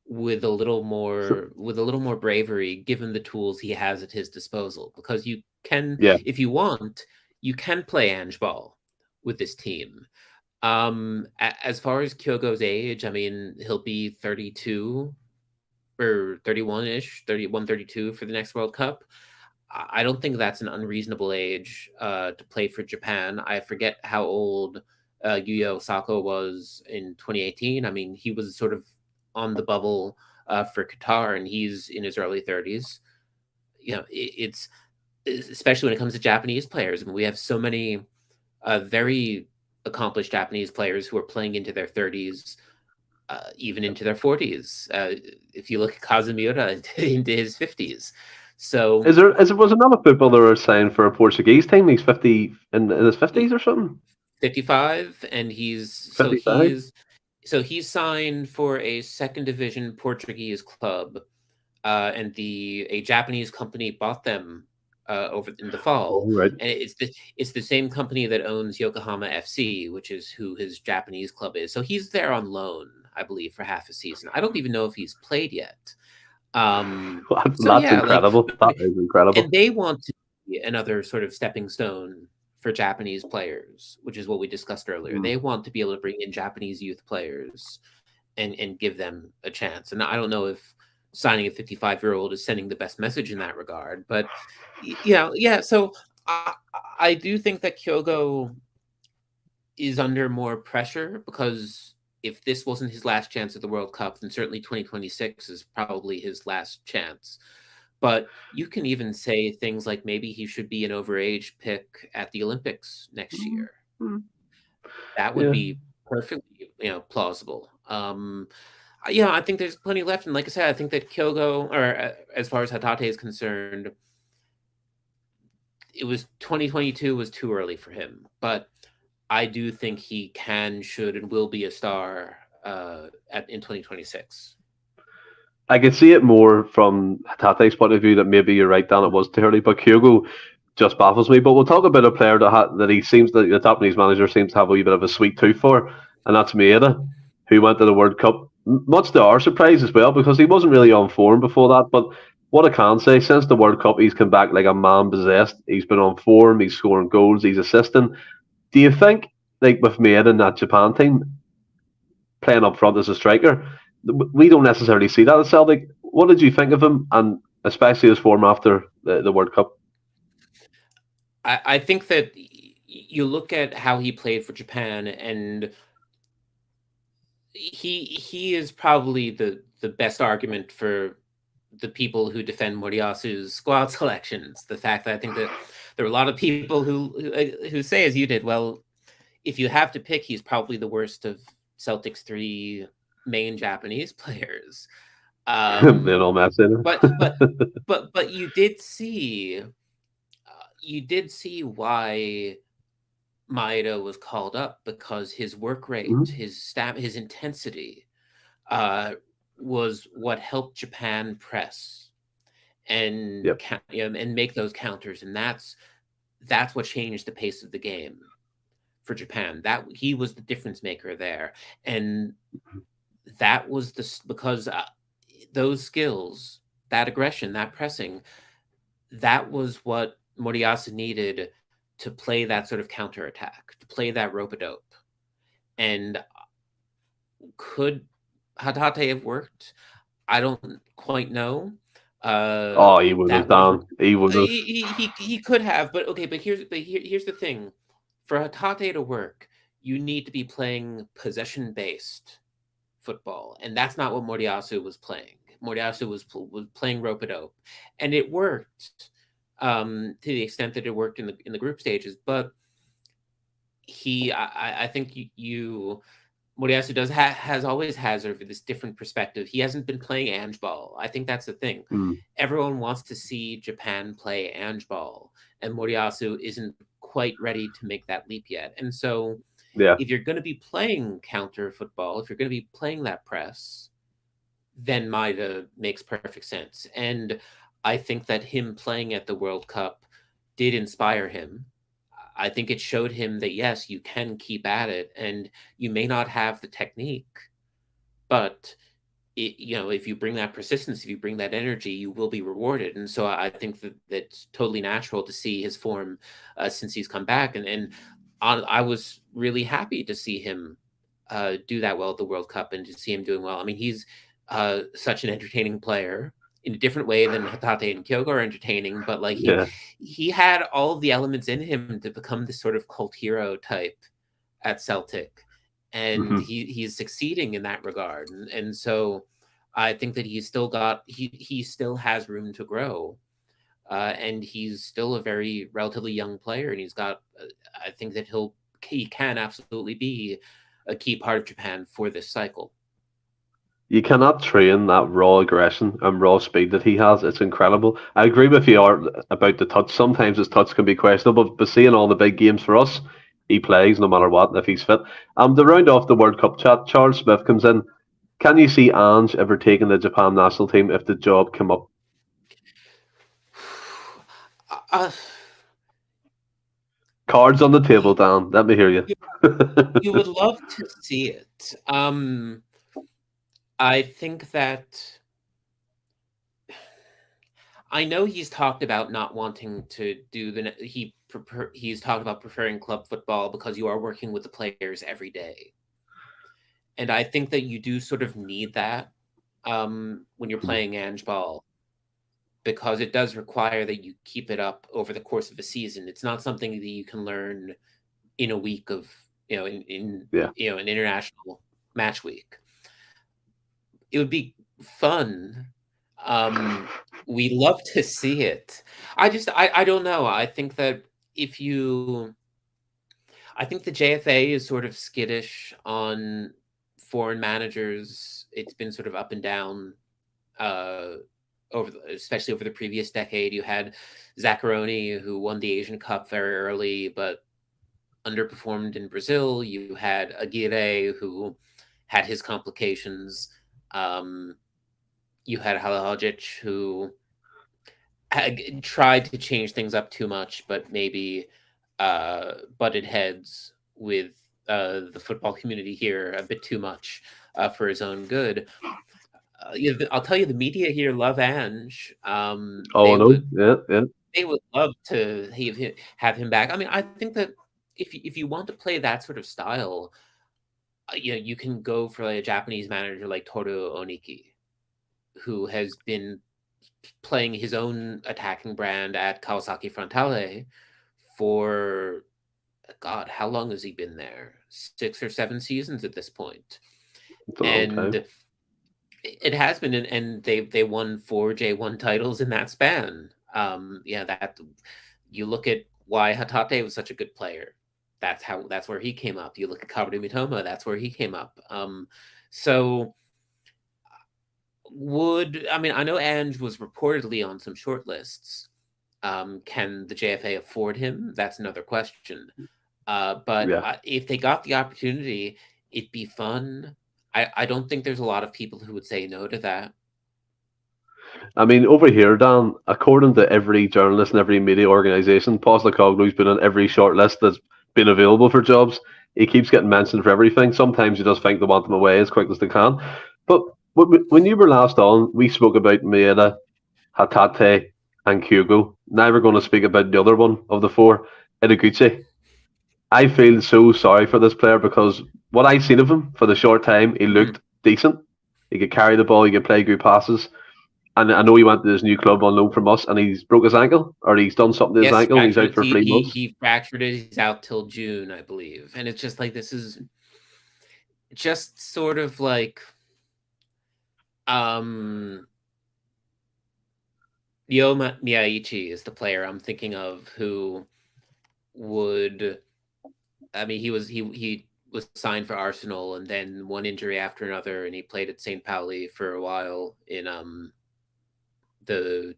with a little more bravery, given the tools he has at his disposal. Because you can, if you want, you can play Ange ball with this team. As far as Kyogo's age, I mean, he'll be 32 or 31-ish, 31, 32 for the next World Cup. I don't think that's an unreasonable age to play for Japan. I forget how old Yuya Osako was in 2018. I mean, he was sort of on the bubble for Qatar, and he's in his early 30s. It's especially when it comes to Japanese players. I mean, we have so many very accomplished Japanese players who are playing into their 30s, even into their 40s. If you look at Kazumura into his 50s. So
was another footballer signed for a Portuguese team? He's 50 in his 50s or something.
55, and he's
55?
he's signed for a second division Portuguese club, and a Japanese company bought them over in the fall.
Oh, right.
And it's the same company that owns Yokohama FC, which is who his Japanese club is. So he's there on loan, I believe, for half a season. I don't even know if he's played yet.
That's incredible. That is incredible.
And they want to be another sort of stepping stone for Japanese players, which is what we discussed earlier. They want to be able to bring in Japanese youth players and give them a chance. And I don't know if signing a 55-year-old is sending the best message in that regard, but so I do think that Kyogo is under more pressure, because if this wasn't his last chance at the World Cup, then certainly 2026 is probably his last chance. But you can even say things like maybe he should be an overage pick at the Olympics next year. That would be perfectly, plausible. I think there's plenty left. And like I said, I think that Kyogo, or as far as Hatate is concerned, it was 2022 was too early for him. But I do think he can, should, and will be a star in 2026.
I can see it more from Hatate's point of view that maybe you're right, Dan, it was too early, but Kyogo just baffles me. But we'll talk about a player that he seems that the Japanese manager seems to have a wee bit of a sweet tooth for, and that's Meada, who went to the World Cup. Much to our surprise as well, because he wasn't really on form before that. But what I can say, since the World Cup, he's come back like a man possessed. He's been on form, he's scoring goals, he's assisting. Do you think, like with Meada in that Japan team, playing up front as a striker, we don't necessarily see that at Celtic. What did you think of him, and especially his form after the World Cup?
I think that you look at how he played for Japan, and he is probably the best argument for the people who defend Moriyasu's squad selections. The fact that I think that there are a lot of people who say, as you did, well, if you have to pick, he's probably the worst of Celtic's three main Japanese players.
Lionel Messi.
But you did see why Maeda was called up, because his work rate, his intensity, was what helped Japan press and and make those counters, and that's what changed the pace of the game for Japan. That he was the difference maker there, and that was because those skills, that aggression, that pressing, that was what Moriyasu needed to play that sort of counterattack, to play that rope-a-dope. And could Hatate have worked? I don't quite know.
He would have done. He would have.
He could have, but okay. But here's the thing: for Hatate to work, you need to be playing possession-based football, and that's not what Moriyasu was playing. Moriyasu was playing rope-a-dope, and it worked to the extent that it worked in the group stages. But I think Moriyasu has always has sort of this different perspective. He hasn't been playing Ange ball. I think that's the thing. Everyone wants to see Japan play Ange ball, and Moriyasu isn't quite ready to make that leap yet. And so, if you're going to be playing counter football, if you're going to be playing that press, then Maeda makes perfect sense. And I think that him playing at the World Cup did inspire him. I think it showed him that, yes, you can keep at it, and you may not have the technique, but if you bring that persistence, if you bring that energy, you will be rewarded. And so I think that that's totally natural to see his form since he's come back. And I was really happy to see him do that well at the World Cup, and to see him doing well. I mean, he's such an entertaining player in a different way than Hatate and Kyogo are entertaining, but like he had all of the elements in him to become this sort of cult hero type at Celtic, and he's succeeding in that regard. And so I think that he's still got he still has room to grow, and he's still a very relatively young player, and he's got I think that he can absolutely be a key part of Japan for this cycle.
You cannot train that raw aggression and raw speed that he has. It's incredible. I agree with you about the touch. Sometimes his touch can be questionable, but seeing all the big games for us, he plays no matter what if he's fit. To round off the World Cup chat, Charles Smith comes in. Can you see Ange ever taking the Japan national team if the job came up? Cards on the table, Dan. Let me hear you.
You would love to see it. I think that I know he's talked about not wanting to do he's talked about preferring club football because you are working with the players every day. And I think that you do sort of need that when you're playing Ange ball, because it does require that you keep it up over the course of a season. It's not something that you can learn in a week of, in an international match week. It would be fun. We love to see it. I don't know. I think that I think the JFA is sort of skittish on foreign managers. It's been sort of up and down especially over the previous decade. You had Zaccheroni, who won the Asian Cup very early, but underperformed in Brazil. You had Aguirre, who had his complications. You had Halilovic, who had tried to change things up too much, but maybe butted heads with the football community here a bit too much for his own good. I'll tell you, the media here love Ange.
Oh, no. Yeah.
They would love to have him back. I mean, I think that if you want to play that sort of style, you can go for like a Japanese manager like Toru Oniki, who has been playing his own attacking brand at Kawasaki Frontale for, God, how long has he been there? 6 or 7 seasons at this point.
It's a long time.
It has been, and they won 4 J1 titles in that span. That you look at why Hatate was such a good player. That's where he came up. You look at Kabaru Mitoma, that's where he came up. So I know Ange was reportedly on some short lists. Can the JFA afford him? That's another question. But if they got the opportunity, it'd be fun. I don't think there's a lot of people who would say no to that.
I mean, over here, Dan, according to every journalist and every media organisation, Postecoglou's been on every short list that's been available for jobs. He keeps getting mentioned for everything. Sometimes you just think they want him away as quick as they can. But when you were last on, we spoke about Meada, Hatate, and Kyogo. Now we're going to speak about the other one of the 4, Ideguchi. I feel so sorry for this player because what I've seen of him for the short time, he looked decent. He could carry the ball, he could play good passes. And I know he went to his new club on loan from us, and he's broke his ankle, or he's done something to his ankle, and he's out for 3 months.
He fractured it. He's out till June, I believe. And it's just like, this is just sort of like, Ryoma Miyaichi is the player I'm thinking of who would. I mean, he was signed for Arsenal, and then one injury after another, and he played at St. Pauli for a while in the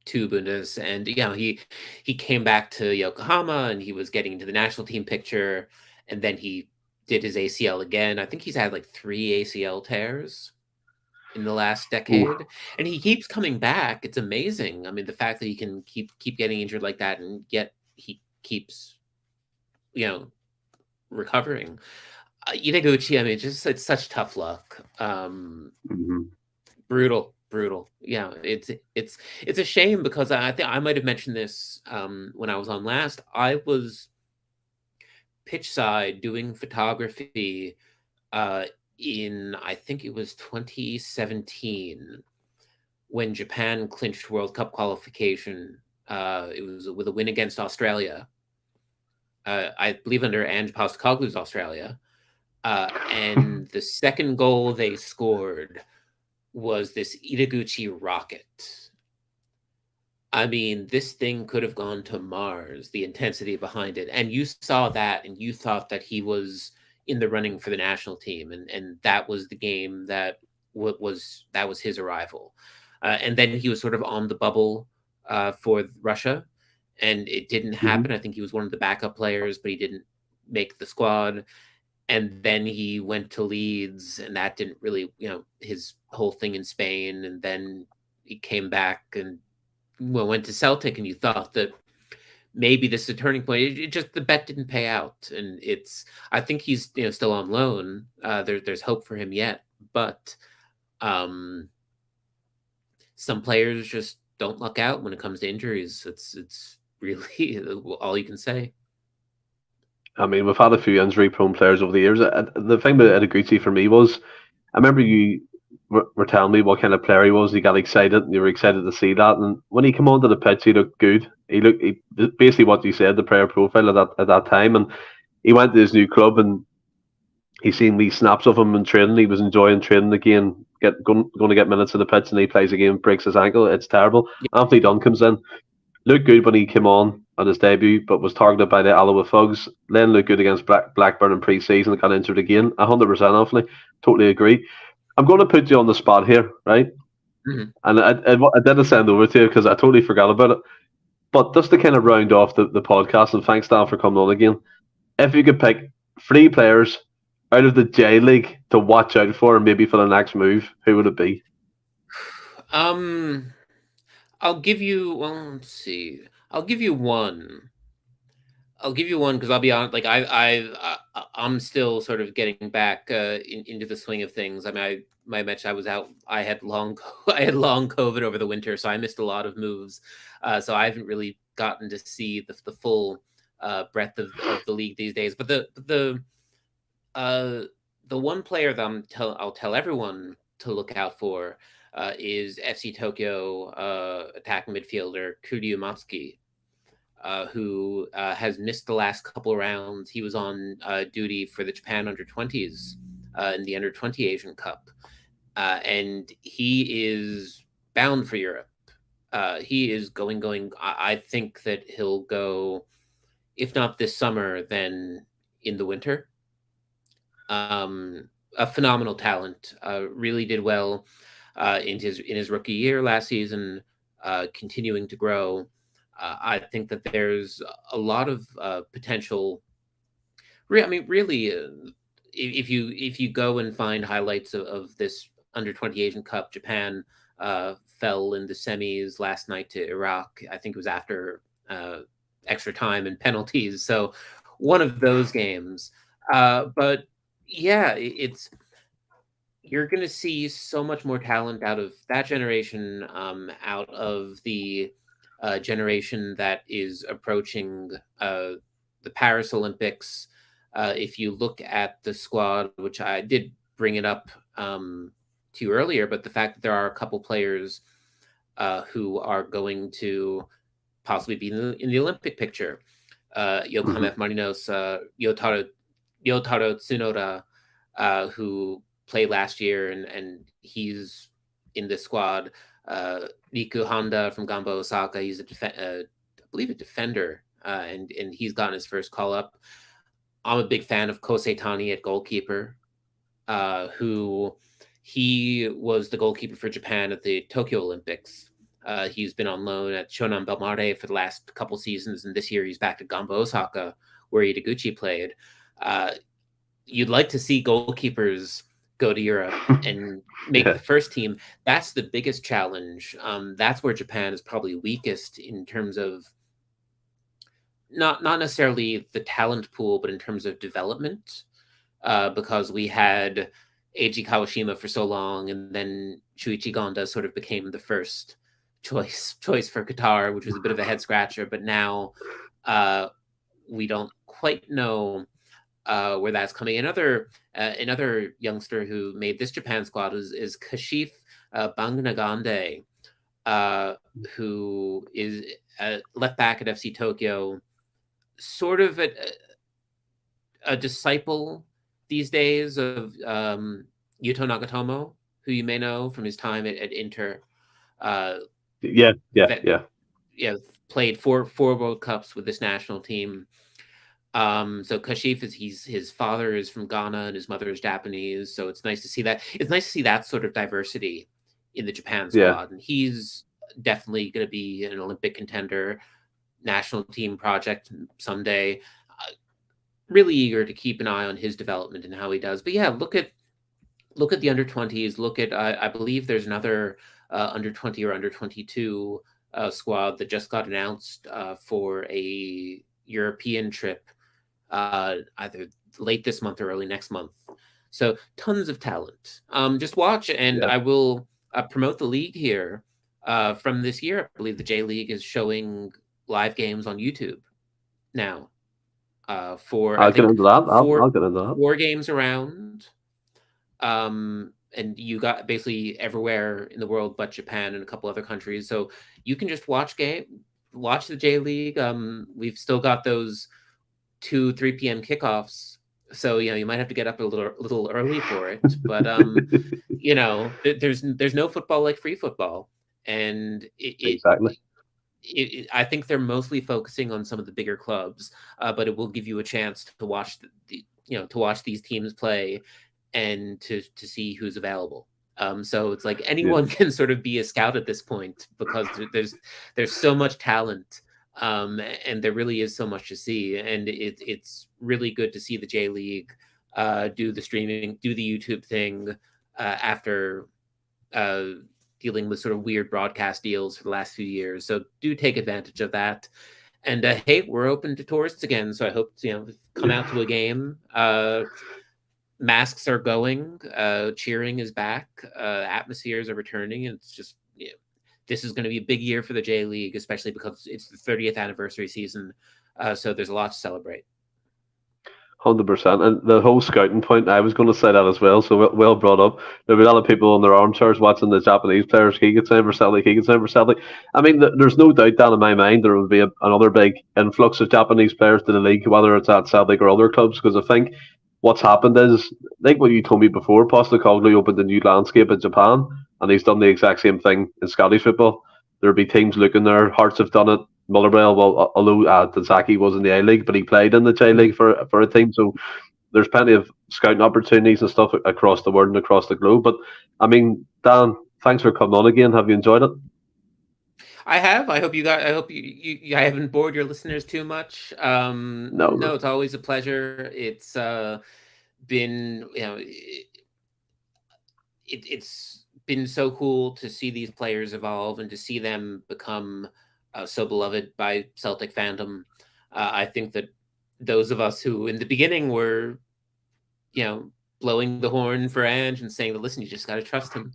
2 Bundes, and he came back to Yokohama, and he was getting into the national team picture, and then he did his ACL again. I think he's had like 3 ACL tears in the last decade. Ooh. And he keeps coming back. It's amazing. I mean, the fact that he can keep getting injured like that, and yet he keeps recovering. Ideguchi, I mean, it's such tough luck. Brutal. Yeah, it's a shame because I think I might have mentioned this when I was on last. I was pitch side doing photography in, I think it was 2017, when Japan clinched World Cup qualification. It was with a win against Australia. I believe under Ange Postecoglou's Australia. And the second goal they scored was this Ideguchi rocket. I mean, this thing could have gone to Mars, the intensity behind it. And you saw that, and you thought that he was in the running for the national team. And that was the game that was his arrival. And then he was sort of on the bubble for Russia. And it didn't happen. I think he was one of the backup players, but he didn't make the squad. And then he went to Leeds, and that didn't really, his whole thing in Spain. And then he came back and went to Celtic, and you thought that maybe this is a turning point. It just, the bet didn't pay out. And I think he's, still on loan. There's hope for him yet, but some players just don't luck out when it comes to injuries. It's really all you can say.
I mean, we've had a few injury-prone players over the years. The thing about Ideguchi for me was, I remember you were telling me what kind of player he was. You got excited, and you were excited to see that. And when he came onto the pitch, he looked good. He basically what you said, the player profile at that time. And he went to his new club, and he seen these snaps of him in training. He was enjoying training again, going to get minutes in the pitch, and he plays a game, breaks his ankle. It's terrible. Yeah. Anthony Dunn comes in, looked good when he came on his debut, but was targeted by the Alloa Thugs. Then looked good against Blackburn in pre-season and got injured again. 100%, Anthony. Totally agree. I'm going to put you on the spot here, right? Mm-hmm. And I didn't send over to you because I totally forgot about it. But just to kind of round off the podcast, and thanks, Dan, for coming on again. if you could pick 3 players out of the J League to watch out for, maybe for the next move, who would it be?
I'll give you. Well, let's see. I'll give you one. I'll give you one because I'll be honest. Like I'm still sort of getting back into the swing of things. I mean, my match I was out. I had I had long COVID over the winter, so I missed a lot of moves. So I haven't really gotten to see the full breadth of the league these days. But the one player that I'll tell everyone to look out for is FC Tokyo attacking midfielder Kuryu Matsuki, who has missed the last couple rounds. He was on duty for the Japan under-20s in the under-20 Asian Cup, and he is bound for Europe. He is going. I think that he'll go, if not this summer, then in the winter. A phenomenal talent. Really did well in his rookie year last season. Continuing to grow. I think that there's a lot of potential. I mean, really, if you go and find highlights of this under-20 Asian Cup, Japan fell in the semis last night to Iraq. I think it was after extra time and penalties. So one of those games. But yeah, you're going to see so much more talent out of that generation, out of the generation that is approaching the Paris Olympics. If you look at the squad, which I did bring it up to you earlier, but the fact that there are a couple players who are going to possibly be in the Olympic picture. Yokohama F. Marinos, Yotaro Tsunoda, who played last year, and he's in the squad. Riku Honda from Gamba Osaka, he's I believe a defender, and he's gotten his first call up. I'm a big fan of Kosei Tani at goalkeeper, who he was the goalkeeper for Japan at the Tokyo Olympics. He's been on loan at Shonan Bellmare for the last couple seasons, and this year he's back at Gamba Osaka, where Itaguchi played. You'd like to see goalkeepers go to Europe and make the first team. That's the biggest challenge. That's where Japan is probably weakest in terms of not necessarily the talent pool, but in terms of development, because we had Eiji Kawashima for so long, and then Shuichi Gonda sort of became the first choice for Qatar, which was a bit of a head scratcher. But now we don't quite know where that's coming. Another youngster who made this Japan squad is Kashif Bangnagande, who is left back at FC Tokyo, sort of a disciple these days of Yuto Nagatomo, who you may know from his time at Inter.
Yeah.
Played four World Cups with this national team. So Kashif his father is from Ghana and his mother is Japanese. So it's nice to see that. It's nice to see that sort of diversity in the Japan squad. And he's definitely going to be an Olympic contender, national team project someday. Really eager to keep an eye on his development and how he does. But yeah, look at the under-20s. Look at I believe there's another under-20 or under-22 squad that just got announced for a European trip either late this month or early next month. So tons of talent. Just watch, and I will promote the league here from this year. I believe the J League is showing live games on YouTube now.
I'll get into that. I'll get into that.
4 games around. And you got basically everywhere in the world but Japan and a couple other countries. So you can just watch the J League. We've still got those 2-3 p.m. kickoffs. So, you might have to get up a little early for it. But, there's no football like free football. And
exactly.
I think they're mostly focusing on some of the bigger clubs, but it will give you a chance to watch to watch these teams play and to see who's available. So it's like anyone can sort of be a scout at this point, because there's so much talent And there really is so much to see, and it's really good to see the J League do the streaming, do the YouTube thing after dealing with sort of weird broadcast deals for the last few years. So do take advantage of that. And hey, we're open to tourists again, so I hope come out to a game. Masks are going, cheering is back, atmospheres are returning. It's just this is going to be a big year for the J League, especially because it's the 30th anniversary season. So there's a lot to celebrate.
100%. And the whole scouting point, I was going to say that as well. So well brought up. There'll be a lot of people in their armchairs watching the Japanese players. He gets in for Celtic, he gets in for Celtic. I mean, there's no doubt that in my mind there will be another big influx of Japanese players to the league, whether it's at Celtic or other clubs, because I think what's happened is, like what you told me before, Postecoglou opened a new landscape in Japan, and he's done the exact same thing in Scottish football. There'll be teams looking there. Hearts have done it. Motherwell, well, although Tazaki was in the A League, but he played in the J League for a team. So there's plenty of scouting opportunities and stuff across the world and across the globe. But I mean, Dan, thanks for coming on again. Have you enjoyed it?
I have. I hope you got. I hope I haven't bored your listeners too much. No, it's always a pleasure. It's been it's been so cool to see these players evolve and to see them become so beloved by Celtic fandom. I think that those of us who in the beginning were, blowing the horn for Ange and saying that, listen, you just got to trust him.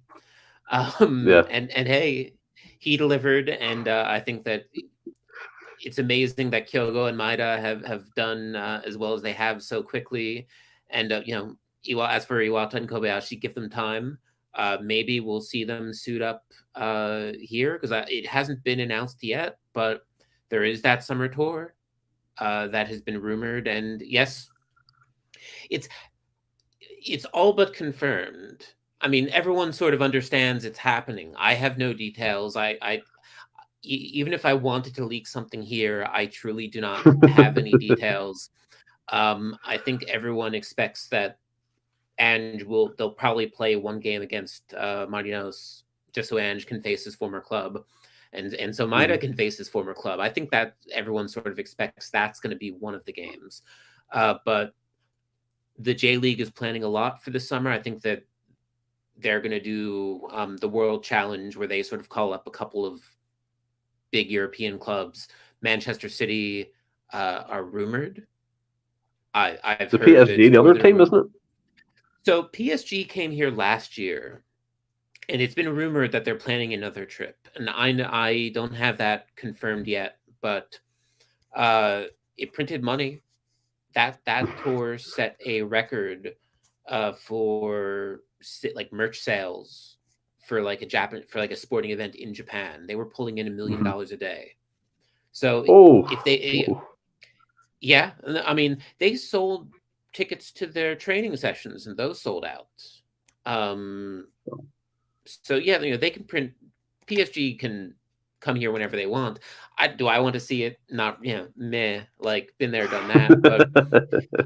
And hey, he delivered. And I think that it's amazing that Kyogo and Maeda have done as well as they have so quickly. And, as for Iwata and Kobayashi, give them time. Maybe we'll see them suit up here, because it hasn't been announced yet, but there is that summer tour that has been rumored, and yes, it's all but confirmed. I mean, everyone sort of understands it's happening. I have no details. I even if I wanted to leak something here, I truly do not have any details. I think everyone expects that Ange they'll probably play one game against Marinos, just so Ange can face his former club, and so Maeda can face his former club. I think that everyone sort of expects that's going to be one of the games. But the J League is planning a lot for the summer. I think that they're going to do the World Challenge, where they sort of call up a couple of big European clubs. Manchester City are rumored. I've
the
heard
PSG, the other team, isn't it?
So PSG came here last year, and it's been rumored that they're planning another trip. And I don't have that confirmed yet, but it printed money. That tour set a record for like merch sales for like a sporting event in Japan. They were pulling in $1 million a day. So if they, yeah, I mean, they sold tickets to their training sessions, and those sold out. So yeah, they can print. PSG can come here whenever they want. Do I want to see it? Not, meh. Like, been there, done that. But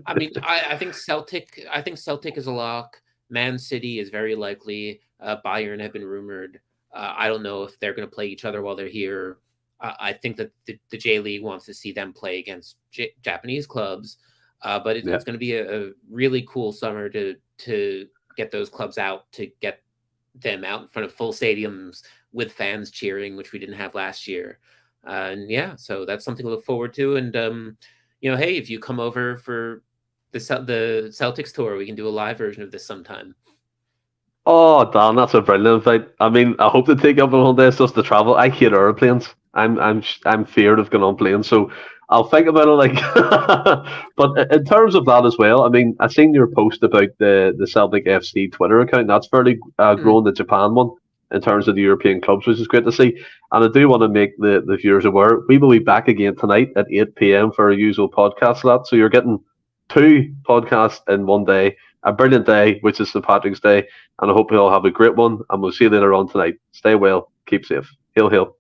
I mean, I think Celtic. I think Celtic is a lock. Man City is very likely. Bayern have been rumored. I don't know if they're going to play each other while they're here. I think that the J League wants to see them play against Japanese clubs. But it's going to be a really cool summer to get those clubs out, to get them out in front of full stadiums with fans cheering, which we didn't have last year. And yeah, so that's something to look forward to. And hey, if you come over for the Celtics tour, we can do a live version of this sometime.
Oh, Dan, that's a brilliant invite. I mean, I hope to take up on this just to travel. I hate airplanes. I'm feared of going on planes, so I'll think about it. But in terms of that as well, I mean, I seen your post about the Celtic FC Twitter account. That's fairly grown, the Japan one, in terms of the European clubs, which is great to see. And I do want to make the viewers aware, we will be back again tonight at 8 p.m. for our usual podcast slot. So you're getting 2 podcasts in one day, a brilliant day, which is St. Patrick's Day. And I hope you all have a great one. And we'll see you later on tonight. Stay well, keep safe. Hail, hail.